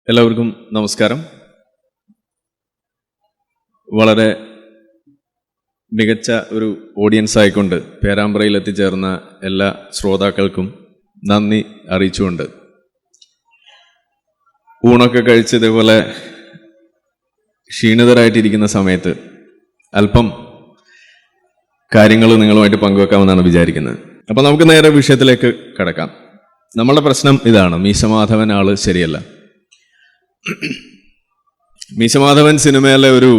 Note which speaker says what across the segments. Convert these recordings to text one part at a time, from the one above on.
Speaker 1: എല്ലാവർക്കും നമസ്കാരം. വളരെ മികച്ച ഒരു ഓഡിയൻസ് ആയിക്കൊണ്ട് പേരാമ്പ്രയിൽ എത്തിച്ചേർന്ന എല്ലാ ശ്രോതാക്കൾക്കും നന്ദി അറിയിച്ചുകൊണ്ട് ഊണൊക്കെ കഴിച്ച് ഇതേപോലെ ക്ഷീണിതരായിട്ടിരിക്കുന്ന സമയത്ത് അല്പം കാര്യങ്ങൾ നിങ്ങളുമായിട്ട് പങ്കുവെക്കാമെന്നാണ് വിചാരിക്കുന്നത്. അപ്പം നമുക്ക് നേരെ വിഷയത്തിലേക്ക് കടക്കാം. നമ്മളുടെ പ്രശ്നം ഇതാണ്: മീശമാധവൻ ആള് ശരിയല്ല. മീശമാധവൻ സിനിമയിലെ ഒരു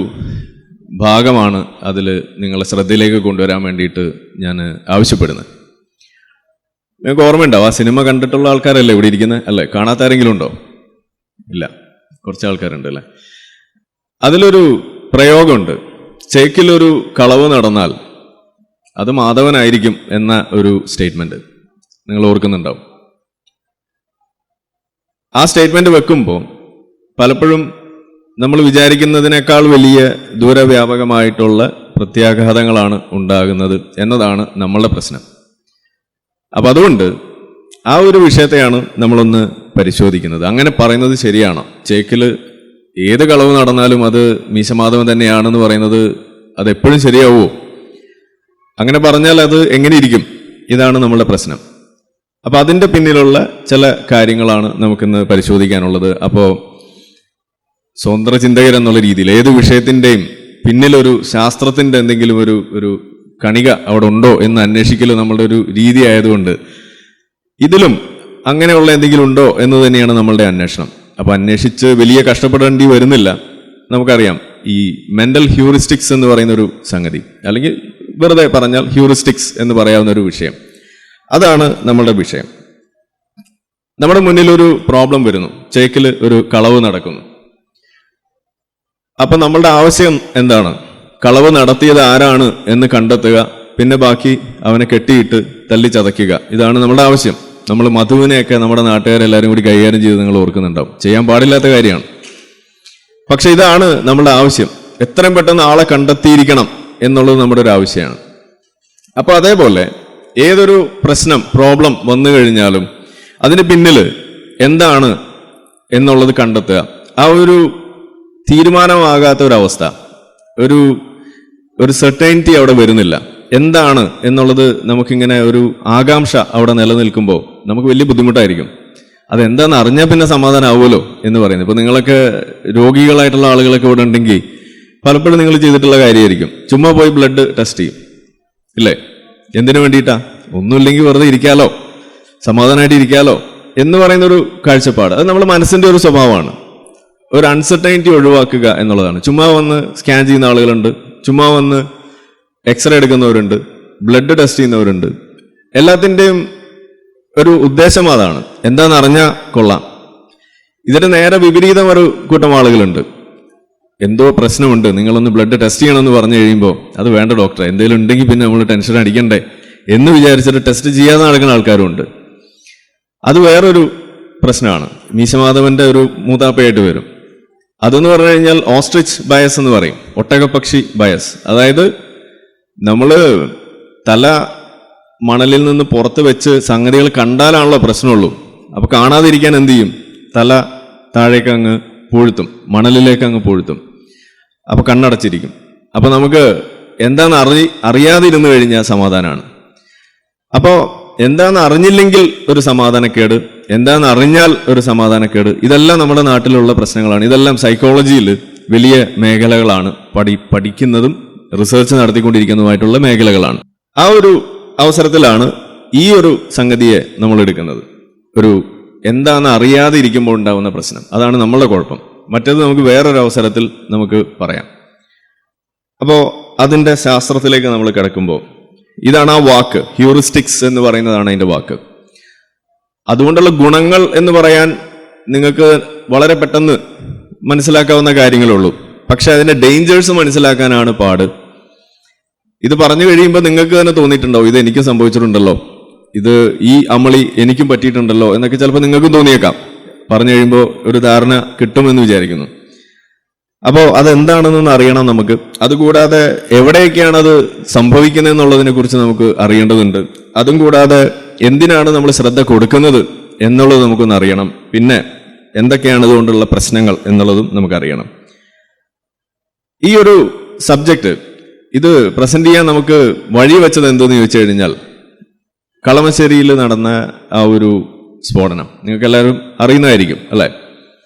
Speaker 1: ഭാഗമാണ് അതിൽ നിങ്ങളെ ശ്രദ്ധയിലേക്ക് കൊണ്ടുവരാൻ വേണ്ടിയിട്ട് ഞാൻ ആവശ്യപ്പെടുന്നത്. നിങ്ങൾക്ക് ഓർമ്മയുണ്ടാവും, ആ സിനിമ കണ്ടിട്ടുള്ള ആൾക്കാരല്ലേ ഇവിടെ ഇരിക്കുന്നത്? അല്ലേ? കാണാത്ത ആരെങ്കിലും ഉണ്ടോ? ഇല്ല, കുറച്ച് ആൾക്കാരുണ്ട് അല്ലേ? അതിലൊരു പ്രയോഗമുണ്ട്: ചേക്കിലൊരു കളവ് നടന്നാൽ അത് മാധവനായിരിക്കും എന്ന ഒരു സ്റ്റേറ്റ്മെന്റ് നിങ്ങൾ ഓർക്കുന്നുണ്ടാവും. ആ സ്റ്റേറ്റ്മെന്റ് വെക്കുമ്പോൾ പലപ്പോഴും നമ്മൾ വിചാരിക്കുന്നതിനേക്കാൾ വലിയ ദൂരവ്യാപകമായിട്ടുള്ള പ്രത്യാഘാതങ്ങളാണ് ഉണ്ടാകുന്നത് എന്നതാണ് നമ്മളുടെ പ്രശ്നം. അപ്പം അതുകൊണ്ട് ആ ഒരു വിഷയത്തെയാണ് നമ്മളൊന്ന് പരിശോധിക്കുന്നത്. അങ്ങനെ പറയുന്നത് ശരിയാണോ? ചേക്കിൽ ഏത് കളവ് നടന്നാലും അത് മീശമാധവൻ തന്നെയാണെന്ന് പറയുന്നത് അതെപ്പോഴും ശരിയാവുമോ? അങ്ങനെ പറഞ്ഞാൽ അത് എങ്ങനെ ഇരിക്കും? ഇതാണ് നമ്മളുടെ പ്രശ്നം. അപ്പം അതിൻ്റെ പിന്നിലുള്ള ചില കാര്യങ്ങളാണ് നമുക്കിന്ന് പരിശോധിക്കാനുള്ളത്. അപ്പോൾ സ്വതന്ത്ര ചിന്തകരെന്നുള്ള രീതിയിൽ ഏത് വിഷയത്തിൻ്റെയും പിന്നിലൊരു ശാസ്ത്രത്തിൻ്റെ എന്തെങ്കിലും ഒരു കണിക അവിടെ ഉണ്ടോ എന്ന് അന്വേഷിക്കൽ നമ്മളുടെ ഒരു രീതി ആയതുകൊണ്ട് ഇതിലും അങ്ങനെയുള്ള എന്തെങ്കിലും ഉണ്ടോ എന്ന് തന്നെയാണ് നമ്മളുടെ അന്വേഷണം. അപ്പോൾ അന്വേഷിച്ച് വലിയ കഷ്ടപ്പെടേണ്ടി വരുന്നില്ല. നമുക്കറിയാം, ഈ മെന്റൽ ഹ്യൂറിസ്റ്റിക്സ് എന്ന് പറയുന്ന ഒരു സംഗതി, അല്ലെങ്കിൽ വെറുതെ പറഞ്ഞാൽ ഹ്യൂറിസ്റ്റിക്സ് എന്ന് പറയാവുന്ന ഒരു വിഷയം, അതാണ് നമ്മളുടെ വിഷയം. നമ്മുടെ മുന്നിൽ ഒരു പ്രോബ്ലം വരുന്നു, ചേക്കിൽ ഒരു കളവ് നടക്കുന്നു. അപ്പൊ നമ്മളുടെ ആവശ്യം എന്താണ്? കളവ് നടത്തിയത് ആരാണ് എന്ന് കണ്ടെത്തുക, പിന്നെ ബാക്കി അവനെ കെട്ടിയിട്ട് തല്ലിച്ചതയ്ക്കുക. ഇതാണ് നമ്മുടെ ആവശ്യം. നമ്മൾ മധുവിനെയൊക്കെ നമ്മുടെ നാട്ടുകാരെല്ലാവരും കൂടി കൈകാര്യം ചെയ്ത് നിങ്ങൾ ഓർക്കുന്നുണ്ടാവും. ചെയ്യാൻ പാടില്ലാത്ത കാര്യമാണ്, പക്ഷെ ഇതാണ് നമ്മളുടെ ആവശ്യം. എത്രയും പെട്ടെന്ന് ആളെ കണ്ടെത്തിയിരിക്കണം എന്നുള്ളത് നമ്മുടെ ഒരു ആവശ്യമാണ്. അപ്പൊ അതേപോലെ ഏതൊരു പ്രോബ്ലം വന്നു കഴിഞ്ഞാലും അതിന് പിന്നിൽ എന്താണ് എന്നുള്ളത് കണ്ടെത്തുക. ആ ഒരു തീരുമാനമാകാത്ത ഒരവസ്ഥ, ഒരു സെർട്ടൈനിറ്റി അവിടെ വരുന്നില്ല. എന്താണ് എന്നുള്ളത് നമുക്കിങ്ങനെ ഒരു ആകാംക്ഷ അവിടെ നിലനിൽക്കുമ്പോൾ നമുക്ക് വലിയ ബുദ്ധിമുട്ടായിരിക്കും. അതെന്താണെന്ന് അറിഞ്ഞാൽ പിന്നെ സമാധാനം ആവുമല്ലോ എന്ന് പറയുന്നത്. ഇപ്പൊ നിങ്ങളൊക്കെ രോഗികളായിട്ടുള്ള ആളുകളൊക്കെ ഇവിടെ ഉണ്ടെങ്കിൽ പലപ്പോഴും നിങ്ങൾ ചെയ്തിട്ടുള്ള കാര്യമായിരിക്കും, ചുമ്മാ പോയി ബ്ലഡ് ടെസ്റ്റ് ചെയ്യും, ഇല്ലേ? എന്തിനു വേണ്ടിയിട്ടാ? ഒന്നുമില്ലെങ്കിൽ വെറുതെ ഇരിക്കാലോ, സമാധാനമായിട്ട് ഇരിക്കാലോ എന്ന് പറയുന്ന ഒരു കാഴ്ചപ്പാട്. അത് നമ്മുടെ മനസ്സിന്റെ ഒരു സ്വഭാവമാണ്. ഒരു അൺസർട്ടൈനിറ്റി ഒഴിവാക്കുക എന്നുള്ളതാണ്. ചുമ്മാ വന്ന് സ്കാൻ ചെയ്യുന്ന ആളുകളുണ്ട്, ചുമ്മാ വന്ന് എക്സ്റേ എടുക്കുന്നവരുണ്ട്, ബ്ലഡ് ടെസ്റ്റ് ചെയ്യുന്നവരുണ്ട്. എല്ലാത്തിൻ്റെയും ഒരു ഉദ്ദേശം അതാണ്. എന്താണെന്ന് അറിഞ്ഞാൽ കൊള്ളാം. ഇതിന് നേരെ വിപരീതം ഒരു കൂട്ടം ആളുകളുണ്ട്. എന്തോ പ്രശ്നമുണ്ട്, നിങ്ങളൊന്ന് ബ്ലഡ് ടെസ്റ്റ് ചെയ്യണമെന്ന് പറഞ്ഞു കഴിയുമ്പോൾ അത് വേണ്ട ഡോക്ടറെ, എന്തെങ്കിലും ഉണ്ടെങ്കിൽ പിന്നെ നമ്മൾ ടെൻഷൻ അടിക്കണ്ടേ എന്ന് വിചാരിച്ചിട്ട് ടെസ്റ്റ് ചെയ്യാതെ നടക്കുന്ന ആൾക്കാരുണ്ട്. അത് വേറൊരു പ്രശ്നമാണ്. മീശമാധവന്റെ ഒരു മൂതാപ്പയായിട്ട് വരും. അതെന്ന് പറഞ്ഞു കഴിഞ്ഞാൽ ഓസ്ട്രിച്ച് ബയസ് എന്ന് പറയും, ഒട്ടകപ്പക്ഷി ബയസ്. അതായത് നമ്മൾ തല മണലിൽ നിന്ന് പുറത്ത് വെച്ച് സംഗതികൾ കണ്ടാലാണല്ലോ പ്രശ്നമുള്ളൂ. അപ്പൊ കാണാതിരിക്കാൻ എന്ത് ചെയ്യും? തല താഴേക്ക് അങ്ങ് പൂഴ്ത്തും, മണലിലേക്ക് അങ്ങ് പൂഴ്ത്തും. അപ്പൊ കണ്ണടച്ചിരിക്കും. അപ്പൊ നമുക്ക് എന്താണെന്ന് അറിയാതിരുന്നു കഴിഞ്ഞാൽ സമാധാനമാണ്. അപ്പോൾ എന്താണെന്ന് അറിഞ്ഞില്ലെങ്കിൽ ഒരു സമാധാനക്കേട്, എന്താണെന്ന് അറിഞ്ഞാൽ ഒരു സമാധാനക്കേട്. ഇതെല്ലാം നമ്മുടെ നാട്ടിലുള്ള പ്രശ്നങ്ങളാണ്. ഇതെല്ലാം സൈക്കോളജിയിൽ വലിയ മേഖലകളാണ്, പഠിക്കുന്നതും റിസർച്ച് നടത്തിക്കൊണ്ടിരിക്കുന്നതുമായിട്ടുള്ള മേഖലകളാണ്. ആ ഒരു അവസരത്തിലാണ് ഈ ഒരു സംഗതിയെ നമ്മൾ എടുക്കുന്നത്. ഒരു എന്താണെന്ന് അറിയാതെ ഇരിക്കുമ്പോൾ ഉണ്ടാകുന്ന പ്രശ്നം, അതാണ് നമ്മളുടെ കുഴപ്പം. മറ്റേത് നമുക്ക് വേറൊരു അവസരത്തിൽ നമുക്ക് പറയാം. അപ്പോൾ അതിൻ്റെ ശാസ്ത്രത്തിലേക്ക് നമ്മൾ കിടക്കുമ്പോൾ ഇതാണ് ആ വാക്ക്, ഹ്യൂറിസ്റ്റിക്സ് എന്ന് പറയുന്നതാണ് അതിൻ്റെ വാക്ക്. അതുകൊണ്ടുള്ള ഗുണങ്ങൾ എന്ന് പറയാൻ നിങ്ങൾക്ക് വളരെ പെട്ടെന്ന് മനസ്സിലാക്കാവുന്ന കാര്യങ്ങളുള്ളൂ. പക്ഷെ അതിൻ്റെ ഡേഞ്ചേഴ്സ് മനസ്സിലാക്കാനാണ് പാട്. ഇത് പറഞ്ഞു കഴിയുമ്പോൾ നിങ്ങൾക്ക് തന്നെ തോന്നിയിട്ടുണ്ടാവും, ഇത് എനിക്കും സംഭവിച്ചിട്ടുണ്ടല്ലോ, ഇത് ഈ അമളി എനിക്കും പറ്റിയിട്ടുണ്ടല്ലോ എന്നൊക്കെ ചിലപ്പോൾ നിങ്ങൾക്കും തോന്നിയേക്കാം. പറഞ്ഞു കഴിയുമ്പോൾ ഒരു ധാരണ കിട്ടുമെന്ന് വിചാരിക്കുന്നു. അപ്പോൾ അതെന്താണെന്നൊന്ന് അറിയണം നമുക്ക്. അതുകൂടാതെ എവിടെയൊക്കെയാണ് അത് സംഭവിക്കുന്നതെന്നുള്ളതിനെ കുറിച്ച് നമുക്ക് അറിയേണ്ടതുണ്ട്. അതും കൂടാതെ എന്തിനാണ് നമ്മൾ ശ്രദ്ധ കൊടുക്കുന്നത് എന്നുള്ളത് നമുക്കൊന്ന് അറിയണം. പിന്നെ എന്തൊക്കെയാണ് ഇതുകൊണ്ടുള്ള പ്രശ്നങ്ങൾ എന്നുള്ളതും നമുക്കറിയണം. ഈ ഒരു സബ്ജക്റ്റ് ഇത് പ്രസന്റ് ചെയ്യാൻ നമുക്ക് വഴി വെച്ചത് എന്തെന്ന് ചോദിച്ചു കഴിഞ്ഞാൽ, കളമശ്ശേരിയിൽ നടന്ന ആ ഒരു സ്ഫോടനം നിങ്ങൾക്ക് എല്ലാവരും അറിയുന്നതായിരിക്കും അല്ലെ.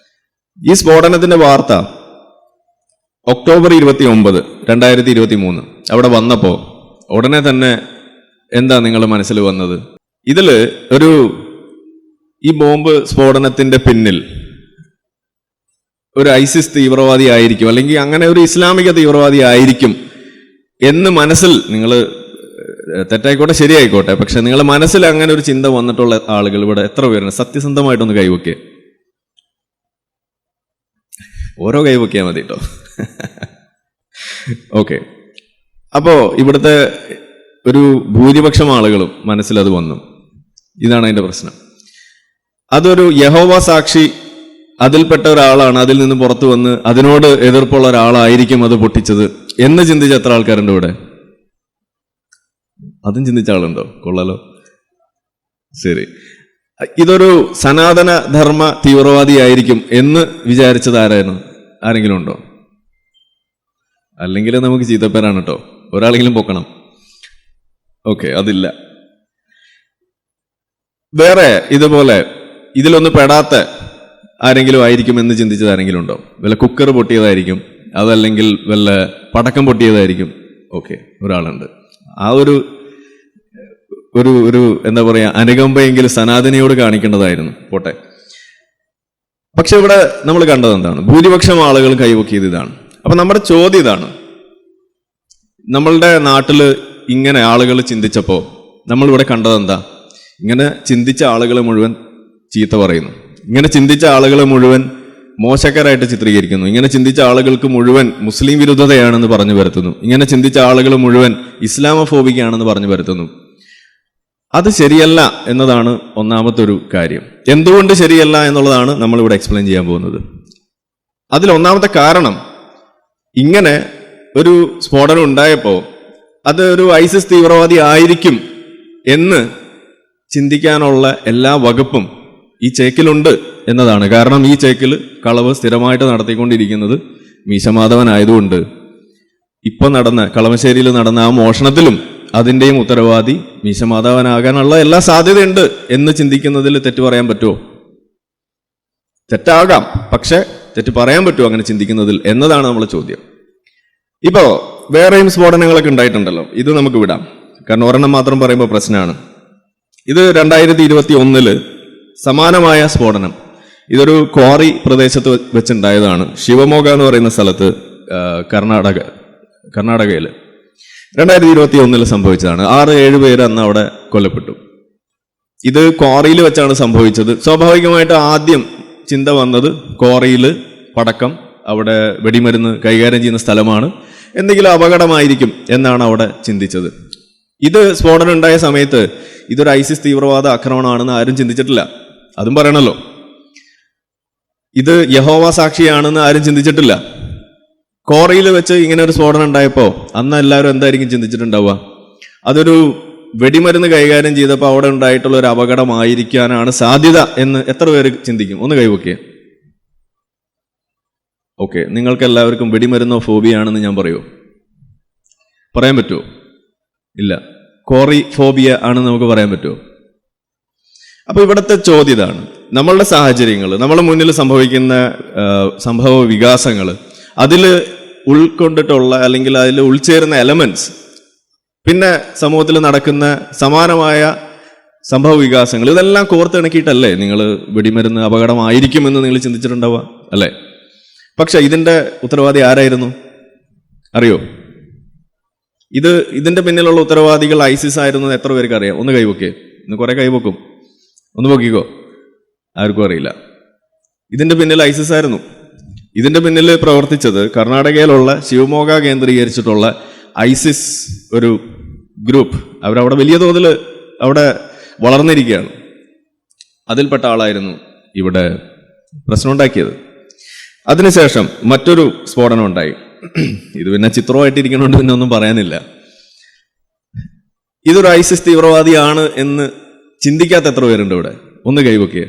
Speaker 1: ഈ സ്ഫോടനത്തിന്റെ വാർത്ത ഒക്ടോബർ 29, 2023 അവിടെ വന്നപ്പോ ഉടനെ തന്നെ എന്താ നിങ്ങളുടെ മനസ്സിൽ വന്നത്? ഇതില് ഈ ബോംബ് സ്ഫോടനത്തിന്റെ പിന്നിൽ ഒരു ഐസിസ് തീവ്രവാദി ആയിരിക്കും, അല്ലെങ്കിൽ അങ്ങനെ ഒരു ഇസ്ലാമിക തീവ്രവാദി ആയിരിക്കും എന്ന് മനസ്സിൽ നിങ്ങൾ, തെറ്റായിക്കോട്ടെ ശരിയായിക്കോട്ടെ, പക്ഷെ നിങ്ങളുടെ മനസ്സിൽ അങ്ങനെ ഒരു ചിന്ത വന്നിട്ടുള്ള ആളുകൾ ഇവിടെ എത്ര പേരാണ്? സത്യസന്ധമായിട്ടൊന്ന് കൈവയ്ക്കുക. ഓരോ കൈവയ്ക്കാൻ മതി കേട്ടോ. ഓക്കെ, അപ്പോ ഇവിടുത്തെ ഒരു ഭൂരിപക്ഷം ആളുകളും മനസ്സിലത് വന്നു. ഇതാണ് അതിന്റെ പ്രശ്നം. അതൊരു യഹോവ സാക്ഷി അതിൽപ്പെട്ട ഒരാളാണ്, അതിൽ നിന്ന് പുറത്തു വന്ന് അതിനോട് എതിർപ്പുള്ള ഒരാളായിരിക്കും അത് പൊട്ടിച്ചത് എന്ന് ചിന്തിച്ച എത്ര ആൾക്കാരുണ്ട് ഇവിടെ? അതും ചിന്തിച്ച ആളുണ്ടോ? കൊള്ളാലോ. ശരി, ഇതൊരു സനാതന ധർമ്മ തീവ്രവാദിയായിരിക്കും എന്ന് വിചാരിച്ചത് ആരെങ്കിലും ഉണ്ടോ? അല്ലെങ്കിൽ നമുക്ക് ചീത്തപ്പേരാണ് കേട്ടോ, ഒരാളെങ്കിലും പൊക്കണം. ഓക്കെ, അതില്ല. വേറെ ഇതുപോലെ ഇതിലൊന്ന് പെടാത്ത ആരെങ്കിലും ആയിരിക്കും എന്ന് ചിന്തിച്ചത് ആരെങ്കിലും ഉണ്ടോ? വല്ല കുക്കർ പൊട്ടിയതായിരിക്കും, അതല്ലെങ്കിൽ വല്ല പടക്കം പൊട്ടിയതായിരിക്കും. ഓക്കെ, ഒരാളുണ്ട്. ആ ഒരു എന്താ പറയാ, അനുകമ്പയെങ്കിലും സനാതനയോട് കാണിക്കേണ്ടതായിരുന്നു. പോട്ടെ. പക്ഷെ ഇവിടെ നമ്മൾ കണ്ടത് എന്താണ്? ഭൂരിപക്ഷം ആളുകൾ കൈവക്കിയത് ഇതാണ്. അപ്പൊ നമ്മുടെ ചോദ്യം ഇതാണ്, നമ്മളുടെ നാട്ടില് ഇങ്ങനെ ആളുകൾ ചിന്തിച്ചപ്പോ നമ്മളിവിടെ കണ്ടത് എന്താ? ഇങ്ങനെ ചിന്തിച്ച ആളുകളെ മുഴുവൻ ചീത്ത പറയുന്നു, ഇങ്ങനെ ചിന്തിച്ച ആളുകളെ മുഴുവൻ മോശക്കാരായിട്ട് ചിത്രീകരിക്കുന്നു, ഇങ്ങനെ ചിന്തിച്ച ആളുകൾക്ക് മുഴുവൻ മുസ്ലിം വിരുദ്ധതയാണെന്ന് പറഞ്ഞു വരുത്തുന്നു, ഇങ്ങനെ ചിന്തിച്ച ആളുകൾ മുഴുവൻ ഇസ്ലാമോഫോബിക്കാണെന്ന് പറഞ്ഞു വരുത്തുന്നു. അത് ശരിയല്ല എന്നതാണ് ഒന്നാമത്തെ ഒരു കാര്യം. എന്തുകൊണ്ട് ശരിയല്ല എന്നുള്ളതാണ് നമ്മളിവിടെ എക്സ്പ്ലെയിൻ ചെയ്യാൻ പോകുന്നത്. അതിലൊന്നാമത്തെ കാരണം, ഇങ്ങനെ ഒരു സ്ഫോടനം ഉണ്ടായപ്പോൾ അത് ഒരു ഐസിസ് തീവ്രവാദി ആയിരിക്കും എന്ന് ചിന്തിക്കാനുള്ള എല്ലാ വകുപ്പും ഈ ചേക്കിലുണ്ട് എന്നതാണ്. കാരണം ഈ ചേക്കിൽ കളവ് സ്ഥിരമായിട്ട് നടത്തിക്കൊണ്ടിരിക്കുന്നത് മീശമാധവനായതുകൊണ്ട് ഇപ്പൊ നടന്ന കളമശ്ശേരിയിൽ നടന്ന ആ മോഷണത്തിലും അതിൻ്റെയും ഉത്തരവാദി മീശമാധവനാകാനുള്ള എല്ലാ സാധ്യതയുണ്ട് എന്ന് ചിന്തിക്കുന്നതിൽ തെറ്റ് പറയാൻ പറ്റുമോ? തെറ്റാകാം, പക്ഷെ തെറ്റ് പറയാൻ പറ്റുമോ അങ്ങനെ ചിന്തിക്കുന്നതിൽ എന്നതാണ് നമ്മളെ ചോദ്യം. ഇപ്പോ വേറെയും സ്ഫോടനങ്ങളൊക്കെ ഉണ്ടായിട്ടുണ്ടല്ലോ, ഇത് നമുക്ക് വിടാം, കാരണം ഒരെണ്ണം മാത്രം പറയുമ്പോൾ പ്രശ്നമാണ്. ഇത് 2021 സമാനമായ സ്ഫോടനം, ഇതൊരു ക്വാറി പ്രദേശത്ത് വെച്ചുണ്ടായതാണ്. ശിവമോഗ എന്ന് പറയുന്ന സ്ഥലത്ത്, കർണാടകയിൽ 2021 സംഭവിച്ചതാണ്. 6-7 പേര് അന്ന് അവിടെ കൊല്ലപ്പെട്ടു. ഇത് ക്വാറിയിൽ വെച്ചാണ് സംഭവിച്ചത്. സ്വാഭാവികമായിട്ട് ആദ്യം ചിന്ത വന്നത് ക്വാറിയിൽ പടക്കം, അവിടെ വെടിമരുന്ന് കൈകാര്യം ചെയ്യുന്ന സ്ഥലമാണ്, എന്തെങ്കിലും അപകടമായിരിക്കും എന്നാണ് അവിടെ ചിന്തിച്ചത്. ഇത് സ്ഫോടനം ഉണ്ടായ സമയത്ത് ഇതൊരു ഐസിസ് തീവ്രവാദ ആക്രമണമാണെന്ന് ആരും ചിന്തിച്ചിട്ടില്ല. അതും പറയണല്ലോ. ഇത് യഹോവ സാക്ഷിയാണെന്ന് ആരും ചിന്തിച്ചിട്ടില്ല. കോറയിൽ വെച്ച് ഇങ്ങനെ ഒരു സ്ഫോടനം ഉണ്ടായപ്പോൾ അന്ന് എല്ലാവരും എന്തായിരിക്കും ചിന്തിച്ചിട്ടുണ്ടാവുക? അതൊരു വെടിമരുന്ന് കൈകാര്യം ചെയ്തപ്പോൾ അവിടെ ഉണ്ടായിട്ടുള്ള ഒരു അപകടമായിരിക്കാനാണ് സാധ്യത എന്ന് എത്ര പേര് ചിന്തിക്കും? ഒന്ന് കൈവയ്ക്കുക. ഓക്കെ, നിങ്ങൾക്ക് എല്ലാവർക്കും വെടിമരുന്നോ ഫോബിയാണെന്ന് ഞാൻ പറയുമോ? പറയാൻ പറ്റുമോ? ഇല്ല. കോറി ഫോബിയ ആണെന്ന് നമുക്ക് പറയാൻ പറ്റുമോ? അപ്പൊ ഇവിടുത്തെ ചോദ്യം ഇതാണ്, നമ്മളുടെ സാഹചര്യങ്ങൾ, നമ്മുടെ മുന്നിൽ സംഭവിക്കുന്ന സംഭവ വികാസങ്ങൾ, അതിൽ ഉൾക്കൊണ്ടിട്ടുള്ള അല്ലെങ്കിൽ അതിൽ ഉൾച്ചേരുന്ന എലമെന്റ്സ്, പിന്നെ സമൂഹത്തിൽ നടക്കുന്ന സമാനമായ സംഭവ വികാസങ്ങൾ, ഇതെല്ലാം കോർത്തിണക്കിയിട്ടല്ലേ നിങ്ങൾ വെടിമരുന്ന് അപകടമായിരിക്കുമെന്ന് നിങ്ങൾ ചിന്തിച്ചിട്ടുണ്ടാവുക അല്ലേ? പക്ഷെ ഇതിന്റെ ഉത്തരവാദി ആരായിരുന്നു അറിയോ? ഇതിന്റെ പിന്നിലുള്ള ഉത്തരവാദികൾ ഐസിസ് ആയിരുന്നു എത്ര പേർക്ക് അറിയാം? ഒന്ന് കൈവൊക്കെ. ഇന്ന് കുറെ കൈവക്കും, ഒന്ന് പൊക്കിക്കോ. ആർക്കും അറിയില്ല. ഇതിന്റെ പിന്നിൽ ഐസിസ് ആയിരുന്നു. ഇതിന്റെ പിന്നിൽ പ്രവർത്തിച്ചത് കർണാടകയിലുള്ള ശിവമോഗ കേന്ദ്രീകരിച്ചിട്ടുള്ള ഐസിസ് ഒരു ഗ്രൂപ്പ്. അവരവിടെ വലിയ തോതിൽ അവിടെ വളർന്നിരിക്കുകയാണ്. അതിൽപ്പെട്ട ആളായിരുന്നു ഇവിടെ പ്രശ്നമുണ്ടാക്കിയത്. അതിനുശേഷം മറ്റൊരു സ്ഫോടനം ഉണ്ടായി. ഇത് പിന്നെ ചിത്രമായിട്ടിരിക്കണോണ്ട് പിന്നെ ഒന്നും പറയാനില്ല. ഇതൊരു ഐസിസ് തീവ്രവാദിയാണ് എന്ന് ചിന്തിക്കാത്ത എത്ര പേരുണ്ട് ഇവിടെ? ഒന്ന് കൈവയ്ക്കുക.